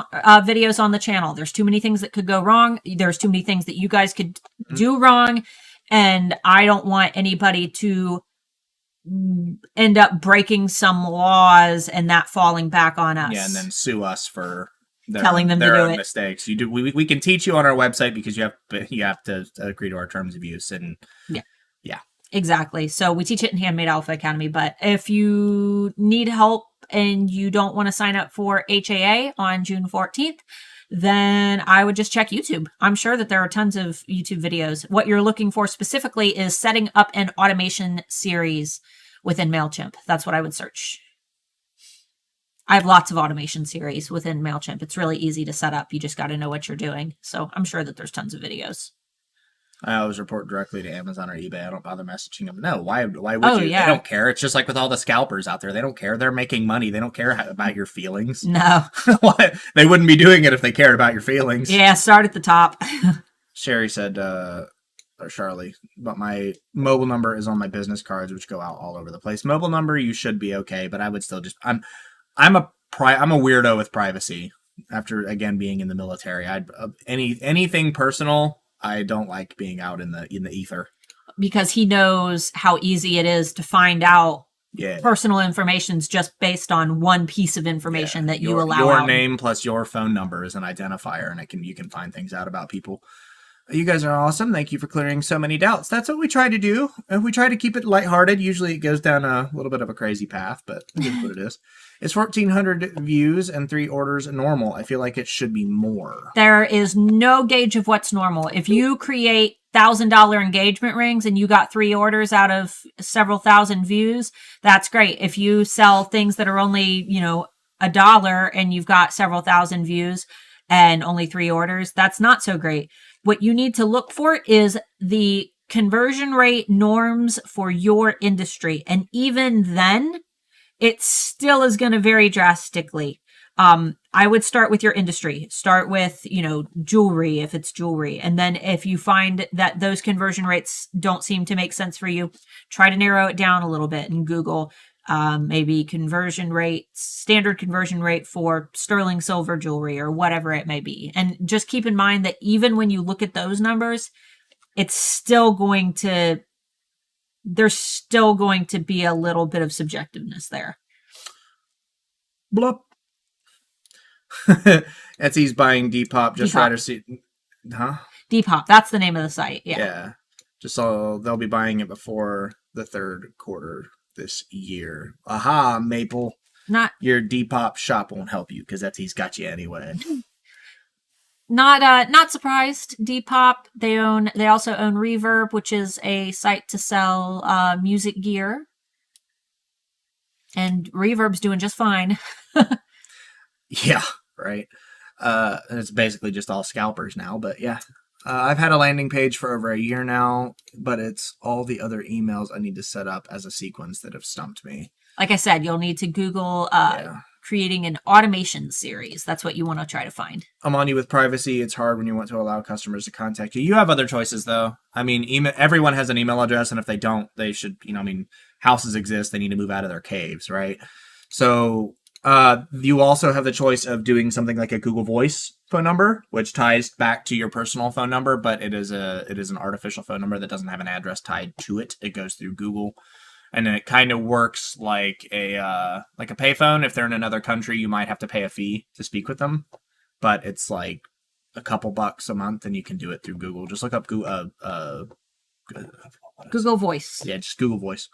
videos on the channel. There's too many things that could go wrong. There's too many things that you guys could do wrong. And I don't want anybody to end up breaking some laws and that falling back on us. Yeah, and then sue us for Telling them to their do own it. mistakes. You do. We can teach you on our website because you have to agree to our terms of use. And Exactly. So we teach it in Handmade Alpha Academy. But if you need help and you don't want to sign up for HAA on June 14th, then I would just check YouTube. I'm sure that there are tons of YouTube videos. What you're looking for specifically is setting up an automation series within Mailchimp. That's what I would search. I have lots of automation series within Mailchimp. It's really easy to set up. You just got to know what you're doing. So I'm sure that there's tons of videos. I always report directly to Amazon or eBay. I don't bother messaging them. No, why would Oh, you? yeah. They don't care. It's just like with all the scalpers out there. They don't care. They're making money. They don't care about your feelings. No. They wouldn't be doing it if they cared about your feelings. Yeah, start at the top. Sherry said, or Charlie, but my mobile number is on my business cards, which go out all over the place. Mobile number, you should be okay, but I would still just, I'm a weirdo with privacy. After again being in the military, anything personal, I don't like being out in the ether. Because he knows how easy it is to find out Yeah. personal information's just based on one piece of information that you allow your out. name plus your phone number is an identifier, and you can find things out about people. You guys are awesome. Thank you for clearing so many doubts. That's what we try to do. And we try to keep it lighthearted. Usually it goes down a little bit of a crazy path, but it is what it is. It's 1,400 views and 3 orders normal. I feel like it should be more. There is no gauge of what's normal. If you create $1,000 engagement rings and you got 3 orders out of several thousand views, that's great. If you sell things that are only, $1 and you've got several thousand views and only 3 orders, that's not so great. What you need to look for is the conversion rate norms for your industry. And even then, it still is going to vary drastically. I would start with your industry. Start with, jewelry, if it's jewelry. And then if you find that those conversion rates don't seem to make sense for you, try to narrow it down a little bit and Google maybe conversion rate, standard conversion rate for sterling silver jewelry or whatever it may be. And just keep in mind that even when you look at those numbers, there's still going to be a little bit of subjectiveness there. Blup. Etsy's buying Depop. Just Depop. rather see, huh? Depop, that's the name of the site. Yeah. Just so they'll be buying it before the 3rd quarter this year. Aha, Maple. Not Your Depop shop won't help you because Etsy's got you anyway. Not surprised. Depop, they also own Reverb, which is a site to sell music gear. And Reverb's doing just fine. Yeah, right. It's basically just all scalpers now, but yeah. I've had a landing page for over a year now, but it's all the other emails I need to set up as a sequence that have stumped me. Like I said, you'll need to Google creating an automation series. That's what you want to try to find. I'm on you with privacy. It's hard when you want to allow customers to contact you. You have other choices, though. I mean, everyone has an email address, and if they don't, they should, houses exist. They need to move out of their caves, right? So you also have the choice of doing something like a Google Voice phone number, which ties back to your personal phone number, but it is an artificial phone number that doesn't have an address tied to it. It goes through Google. And then it kind of works like a payphone. If they're in another country, you might have to pay a fee to speak with them, but it's like a couple bucks a month, and you can do it through Google. Just look up Google Voice. Yeah, just Google Voice.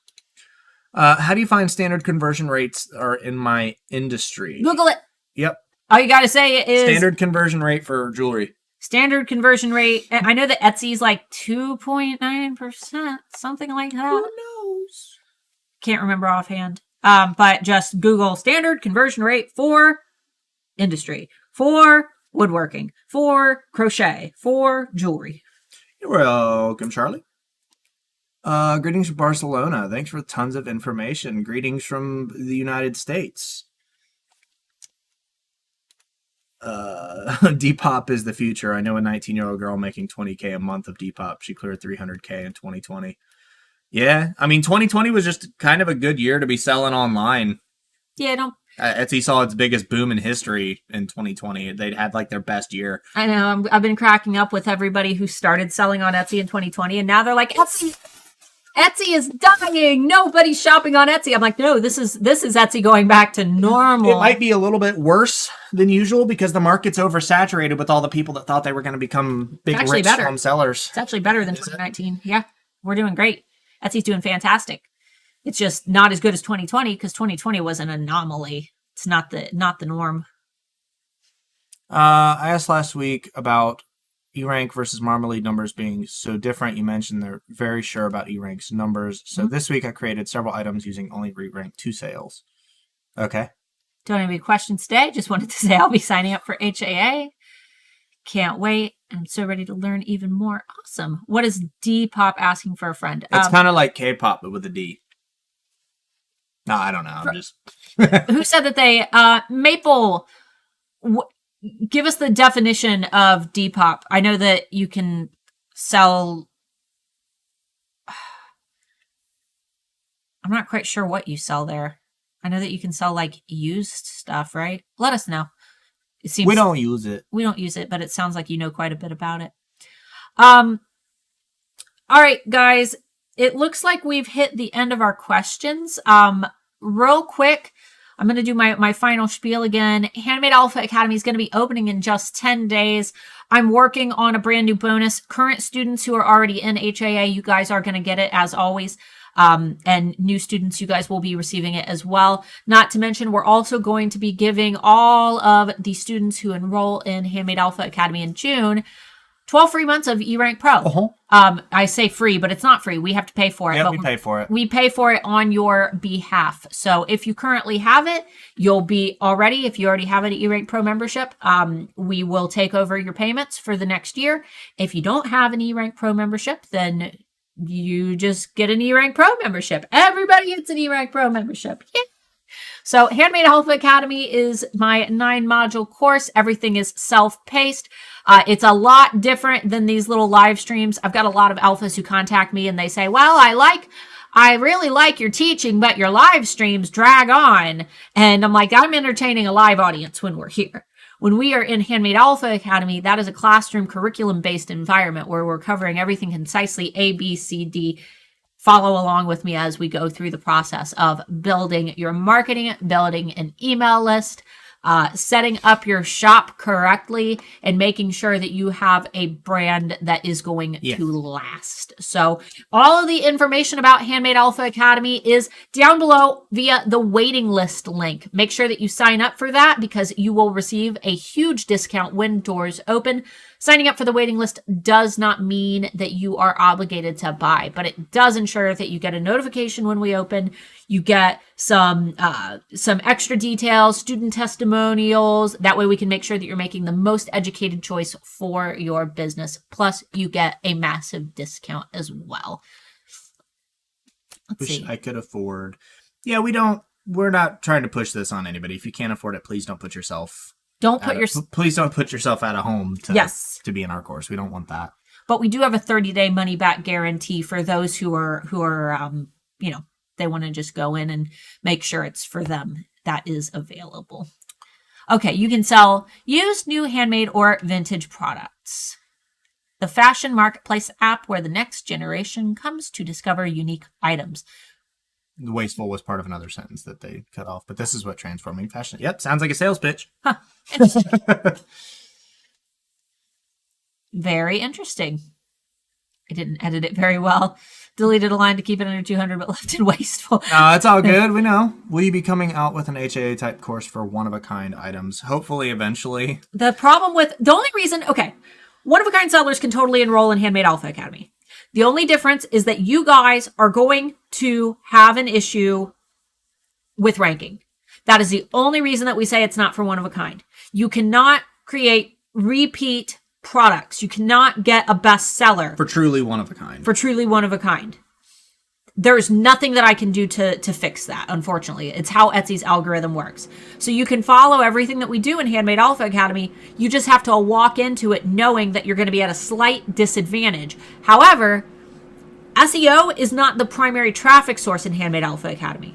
How do you find standard conversion rates are in my industry? Google it. Yep. All you got to say is Standard conversion rate for jewelry. standard conversion rate. And I know that Etsy's like 2.9%, something like that. Who knows? Can't remember offhand. But just Google standard conversion rate for industry, for woodworking, for crochet, for jewelry. You're welcome, Charlie. Greetings from Barcelona. Thanks for tons of information. Greetings from the United States. Depop is the future. I know a 19-year-old girl making $20K a month of Depop. She cleared $300K in 2020. Yeah, I mean, 2020 was just kind of a good year to be selling online. Yeah, don't. Etsy saw its biggest boom in history in 2020. They'd had like their best year. I know. I've been cracking up with everybody who started selling on Etsy in 2020, and now they're like, Etsy is dying. Nobody's shopping on Etsy. I'm like, no, this is Etsy going back to normal. It might be a little bit worse than usual because the market's oversaturated with all the people that thought they were going to become big rich home sellers. It's actually better than 2019. Yeah, we're doing great. Etsy's doing fantastic. It's just not as good as 2020 because 2020 was an anomaly. It's not the norm. I asked last week about E-Rank versus Marmalade numbers being so different. You mentioned they're very sure about E-Rank's numbers. So this week I created several items using only E-Rank 2 sales. Okay. Don't have any questions today. Just wanted to say I'll be signing up for HAA. Can't wait. I'm so ready to learn even more. Awesome. What is Depop asking for a friend? It's kind of like K-pop, but with a D. No, I don't know. I'm just... Who said that they... Maple, give us the definition of Depop. I know that you can sell... I'm not quite sure what you sell there. I know that you can sell, like, used stuff, right? Let us know. It seems we don't use it. We don't use it, but it sounds like you know quite a bit about it. All right, guys. It looks like we've hit the end of our questions. Real quick, I'm going to do my final spiel again. Handmade Alpha Academy is going to be opening in just 10 days. I'm working on a brand new bonus. Current students who are already in HAA, you guys are going to get it as always. And new students, you guys will be receiving it as well. Not to mention, we're also going to be giving all of the students who enroll in Handmade Alpha Academy in June 12 free months of E-Rank Pro. I say free, but it's not free. We have to pay for it. Yeah, but we pay for it. We pay for it on your behalf. So if you currently have it, you'll be already, if you already have an E-Rank Pro membership, we will take over your payments for the next year. If you don't have an E-Rank Pro membership, then you just get an E-Rank Pro membership. Everybody gets an E-Rank Pro membership. Yeah. So Handmade Alpha Academy is my 9-module course. Everything is self-paced. It's a lot different than these little live streams. I've got a lot of alphas who contact me and they say, well, I really like your teaching, but your live streams drag on. And I'm like, I'm entertaining a live audience when we're here. When we are in Handmade Alpha Academy, that is a classroom curriculum-based environment where we're covering everything concisely, A, B, C, D. Follow along with me as we go through the process of building your marketing, building an email list, setting up your shop correctly, and making sure that you have a brand that is going to last. So all of the information about Handmade Alpha Academy is down below via the waiting list link. Make sure that you sign up for that because you will receive a huge discount when doors open. Signing up for the waiting list does not mean that you are obligated to buy, but it does ensure that you get a notification when we open. You get some extra details, student testimonials. That way we can make sure that you're making the most educated choice for your business. Plus, you get a massive discount as well. Let's see. I could afford. Yeah, we're not trying to push this on anybody. If you can't afford it, please don't put yourself. Please don't put yourself out of home to be in our course. We don't want that. But we do have a 30-day money back guarantee for those who are they want to just go in and make sure it's for them. That is available. Okay, you can sell used, new, handmade, or vintage products. The fashion marketplace app where the next generation comes to discover unique items. The wasteful was part of another sentence that they cut off, but this is what transforming fashion. Yep, sounds like a sales pitch. Huh. Interesting. Very interesting. I didn't edit it very well. Deleted a line to keep it under 200, but left it wasteful. It's all good. We know. Will you be coming out with an HAA type course for one-of-a-kind items? Hopefully, eventually. The only reason, one-of-a-kind sellers can totally enroll in Handmade Alpha Academy. The only difference is that you guys are going to have an issue with ranking. That is the only reason that we say it's not for one-of-a-kind. You cannot create repeat products. You cannot get a bestseller For truly one-of-a-kind. There's nothing that I can do to fix that, unfortunately. It's how Etsy's algorithm works. So you can follow everything that we do in Handmade Alpha Academy. You just have to walk into it knowing that you're going to be at a slight disadvantage. However, SEO is not the primary traffic source in Handmade Alpha Academy.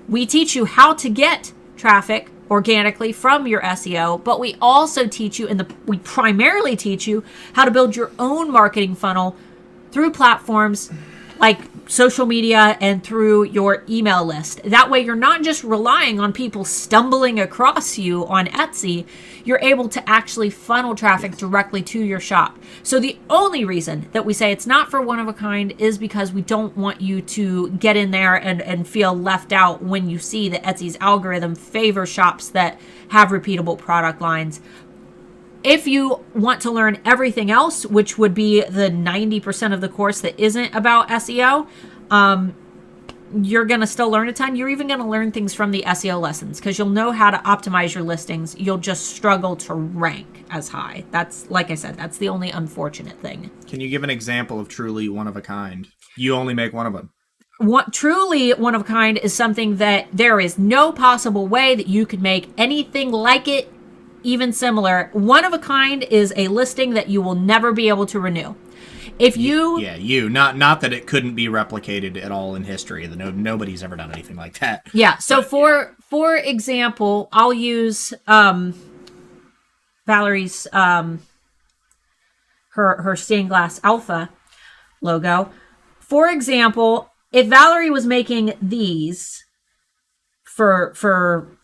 We teach you how to get traffic organically from your SEO, but we also teach you, we primarily teach you how to build your own marketing funnel through platforms like social media and through your email list. That way you're not just relying on people stumbling across you on Etsy, you're able to actually funnel traffic directly to your shop. So the only reason that we say it's not for one-of-a-kind is because we don't want you to get in there and feel left out when you see that Etsy's algorithm favors shops that have repeatable product lines. If you want to learn everything else, which would be the 90% of the course that isn't about SEO, you're going to still learn a ton. You're even going to learn things from the SEO lessons because you'll know how to optimize your listings. You'll just struggle to rank as high. That's, like I said, that's the only unfortunate thing. Can you give an example of truly one-of-a-kind? You only make one of them. Truly one-of-a-kind is something that there is no possible way that you could make anything like it, even similar. One-of-a-kind is a listing that you will never be able to renew. If you... Not that it couldn't be replicated at all in history. Nobody's ever done anything like that. Yeah, so for example, I'll use Valerie's, her stained glass alpha logo. For example, if Valerie was making these for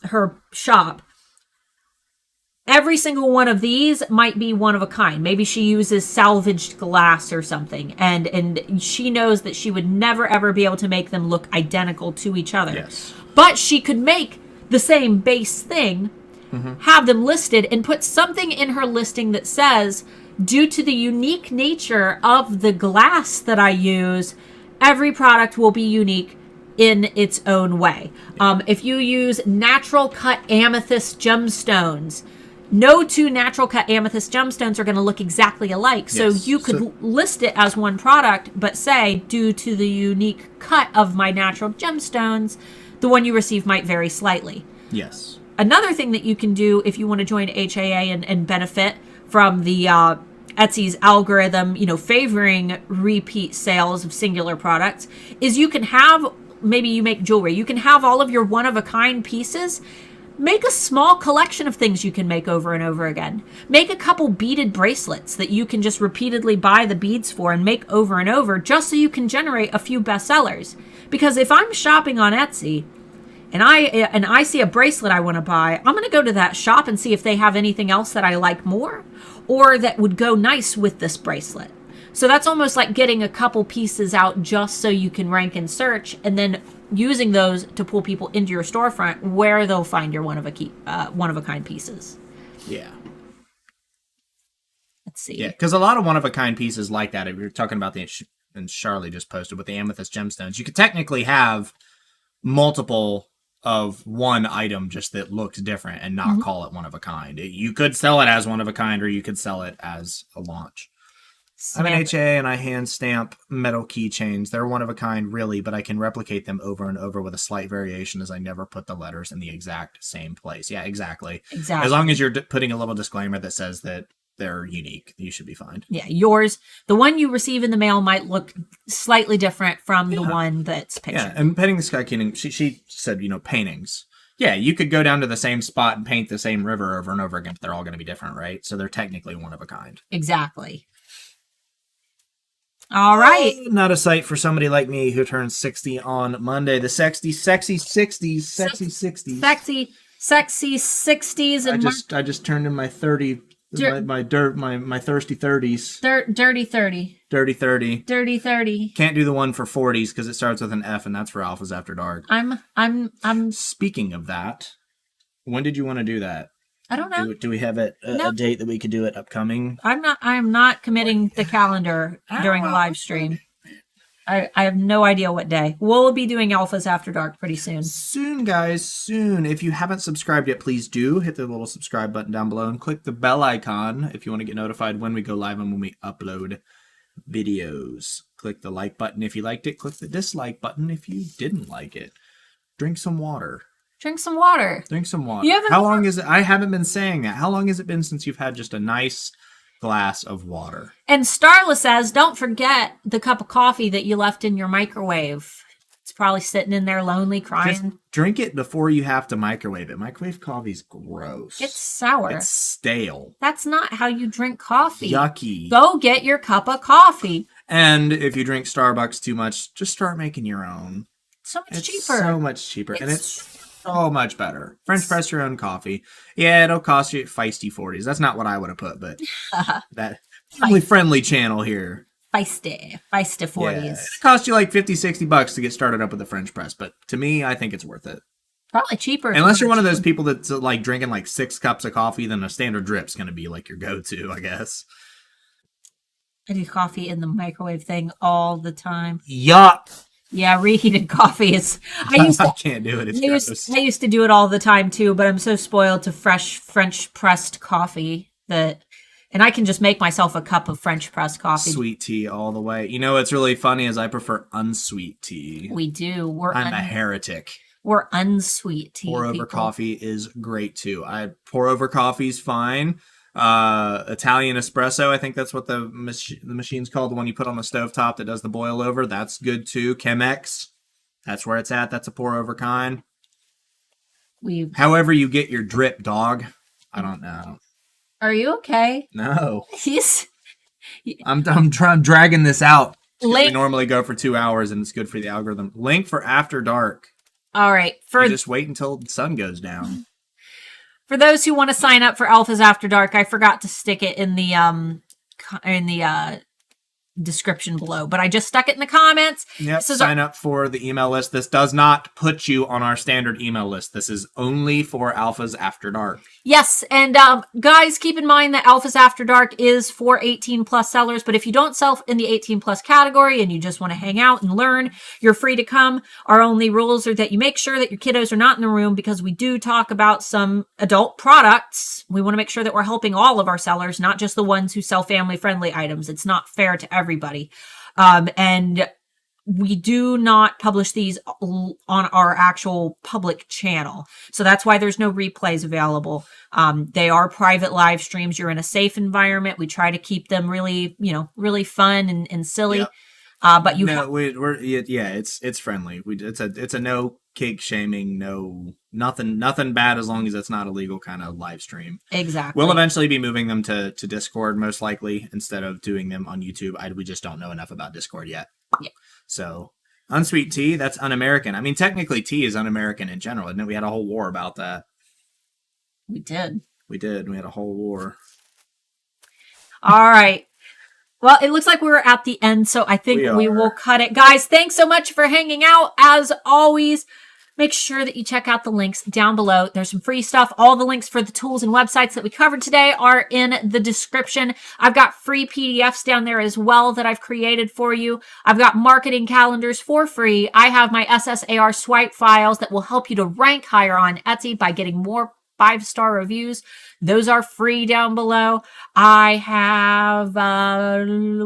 her shop, every single one of these might be one of a kind. Maybe she uses salvaged glass or something, and she knows that she would never ever be able to make them look identical to each other. Yes. But she could make the same base thing, have them listed, and put something in her listing that says, due to the unique nature of the glass that I use, every product will be unique in its own way. If you use natural cut amethyst gemstones, no two natural cut amethyst gemstones are going to look exactly alike. So you could list it as one product, but say, due to the unique cut of my natural gemstones, the one you receive might vary slightly. Yes. Another thing that you can do if you want to join HAA and benefit from the Etsy's algorithm, favoring repeat sales of singular products, is you can have, maybe you make jewelry, you can have all of your one-of-a-kind pieces. Make a small collection of things you can make over and over again. Make a couple beaded bracelets that you can just repeatedly buy the beads for and make over and over, just so you can generate a few bestsellers. Because if I'm shopping on Etsy and I see a bracelet I want to buy, I'm going to go to that shop and see if they have anything else that I like more or that would go nice with this bracelet. So that's almost like getting a couple pieces out just so you can rank and search, and then using those to pull people into your storefront where they'll find your one-of-a-kind pieces. Yeah. Let's see. Yeah, because a lot of one-of-a-kind pieces like that, if you're talking about and Charlie just posted with the amethyst gemstones, you could technically have multiple of one item just that looks different and not call it one-of-a-kind. You could sell it as one-of-a-kind, or you could sell it as a launch. I'm an HA and I hand stamp metal keychains. They're one of a kind, really, but I can replicate them over and over with a slight variation as I never put the letters in the exact same place. Yeah, exactly. As long as you're putting a little disclaimer that says that they're unique, you should be fine. Yeah, yours, the one you receive in the mail might look slightly different from the one that's pictured. Yeah, and Painting the Sky King, she said, paintings. Yeah, you could go down to the same spot and paint the same river over and over again, but they're all going to be different, right? So they're technically one of a kind. Exactly. All right. Not a sight for somebody like me who turns 60 on Monday. The sexy 60s. Sexy 60s. And I just turned in my 30, my thirsty 30s. Dirty 30. Dirty 30. Dirty 30. Can't do the one for 40s because it starts with an F, and that's for Alphas After Dark. I'm Speaking of that, when did you want to do that? I don't know. Do we have a date that we could do it upcoming? I'm not committing the calendar during a live stream. I have no idea what day. We'll be doing Alphas After Dark pretty soon. Soon, guys, soon. If you haven't subscribed yet, please do. Hit the little subscribe button down below and click the bell icon if you want to get notified when we go live and when we upload videos. Click the like button if you liked it. Click the dislike button if you didn't like it. Drink some water. Drink some water. Drink some water. How long is it? I haven't been saying that. How long has it been since you've had just a nice glass of water? And Starla says, don't forget the cup of coffee that you left in your microwave. It's probably sitting in there lonely, crying. Just drink it before you have to microwave it. Microwave coffee's gross. It's sour. It's stale. That's not how you drink coffee. Yucky. Go get your cup of coffee. And if you drink Starbucks too much, just start making your own. So much It's cheaper. so much cheaper. And it's so much better. French press your own coffee. Yeah, it'll cost you feisty 40s. That's not what I would have put, but that family friendly channel here. Feisty 40s. Yeah, it costs you like $50-$60 to get started up with a French press, but to me, I think it's worth it. Probably cheaper. Unless you're one of those people that's like drinking like 6 cups of coffee, then a standard drip's going to be like your go-to, I guess. I do coffee in the microwave thing all the time. Yuck. Yeah, reheated coffee is. I can't do it. It's gross. I used to do it all the time too, but I'm so spoiled to fresh French pressed coffee and I can just make myself a cup of French pressed coffee. Sweet tea all the way. You know what's really funny is I prefer unsweet tea. We do. I'm a heretic. We're unsweet tea. Pour over people. coffee is great too. I pour over coffee's fine. Italian espresso, I think that's what the machine's called, the one you put on the stovetop that does the boil over. That's good too. Chemex, that's where it's at. That's a pour over kind. However you get your drip, dog. I don't know. Are you okay? No. He's. I'm dragging this out. Link. We normally go for 2 hours and it's good for the algorithm. Link for After Dark. All right. Just wait until the sun goes down. For those who want to sign up for Alphas After Dark, I forgot to stick it in the description below, but I just stuck it in the comments. Yep, sign up for the email list. This does not put you on our standard email list. This is only for Alphas After Dark. Yes, and guys, keep in mind that Alphas After Dark is for 18 plus sellers, but if you don't sell in the 18 plus category and you just want to hang out and learn, you're free to come. Our only rules are that you make sure that your kiddos are not in the room because we do talk about some adult products. We want to make sure that we're helping all of our sellers, not just the ones who sell family-friendly items. It's not fair to everybody. And we do not publish these on our actual public channel. So that's why there's no replays available. They are private live streams. You're in a safe environment. We try to keep them really, really fun and silly. Yep. But you it's friendly. It's a no cake shaming, nothing bad as long as it's not illegal kind of live stream. Exactly. We'll eventually be moving them to Discord most likely instead of doing them on YouTube. We just don't know enough about Discord yet. Yeah. So unsweet tea, that's un-American. I mean, technically tea is un-American in general, isn't it? We had a whole war about that. We did. We had a whole war. All right. Well, it looks like we're at the end, so I think we will cut it. Guys, thanks so much for hanging out. As always, make sure that you check out the links down below. There's some free stuff. All the links for the tools and websites that we covered today are in the description. I've got free PDFs down there as well that I've created for you. I've got marketing calendars for free. I have my SSAR swipe files that will help you to rank higher on Etsy by getting more 5-star reviews. Those are free down below. I have,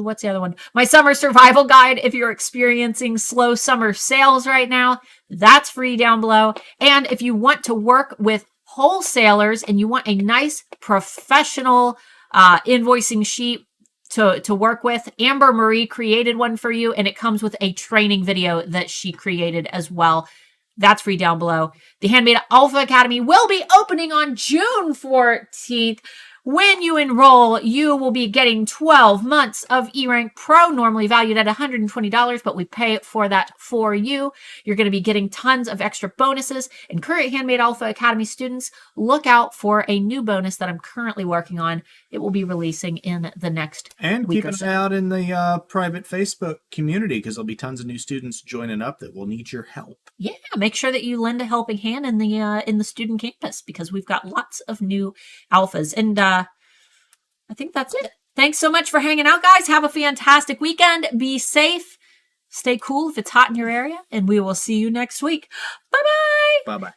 what's the other one? My summer survival guide. If you're experiencing slow summer sales right now, that's free down below. And if you want to work with wholesalers and you want a nice professional invoicing sheet to work with, Amber Marie created one for you, and it comes with a training video that she created as well. That's free down below. The Handmade Alpha Academy will be opening on June 14th. When you enroll, you will be getting 12 months of eRank Pro, normally valued at $120, but we pay for that for you. You're going to be getting tons of extra bonuses. And current Handmade Alpha Academy students, look out for a new bonus that I'm currently working on. It will be releasing in the next And week keep or an so. eye out in the private Facebook community because there'll be tons of new students joining up that will need your help. Yeah, make sure that you lend a helping hand in the student campus because we've got lots of new alphas. And I think that's it. Thanks so much for hanging out, guys. Have a fantastic weekend. Be safe. Stay cool if it's hot in your area. And we will see you next week. Bye-bye. Bye-bye.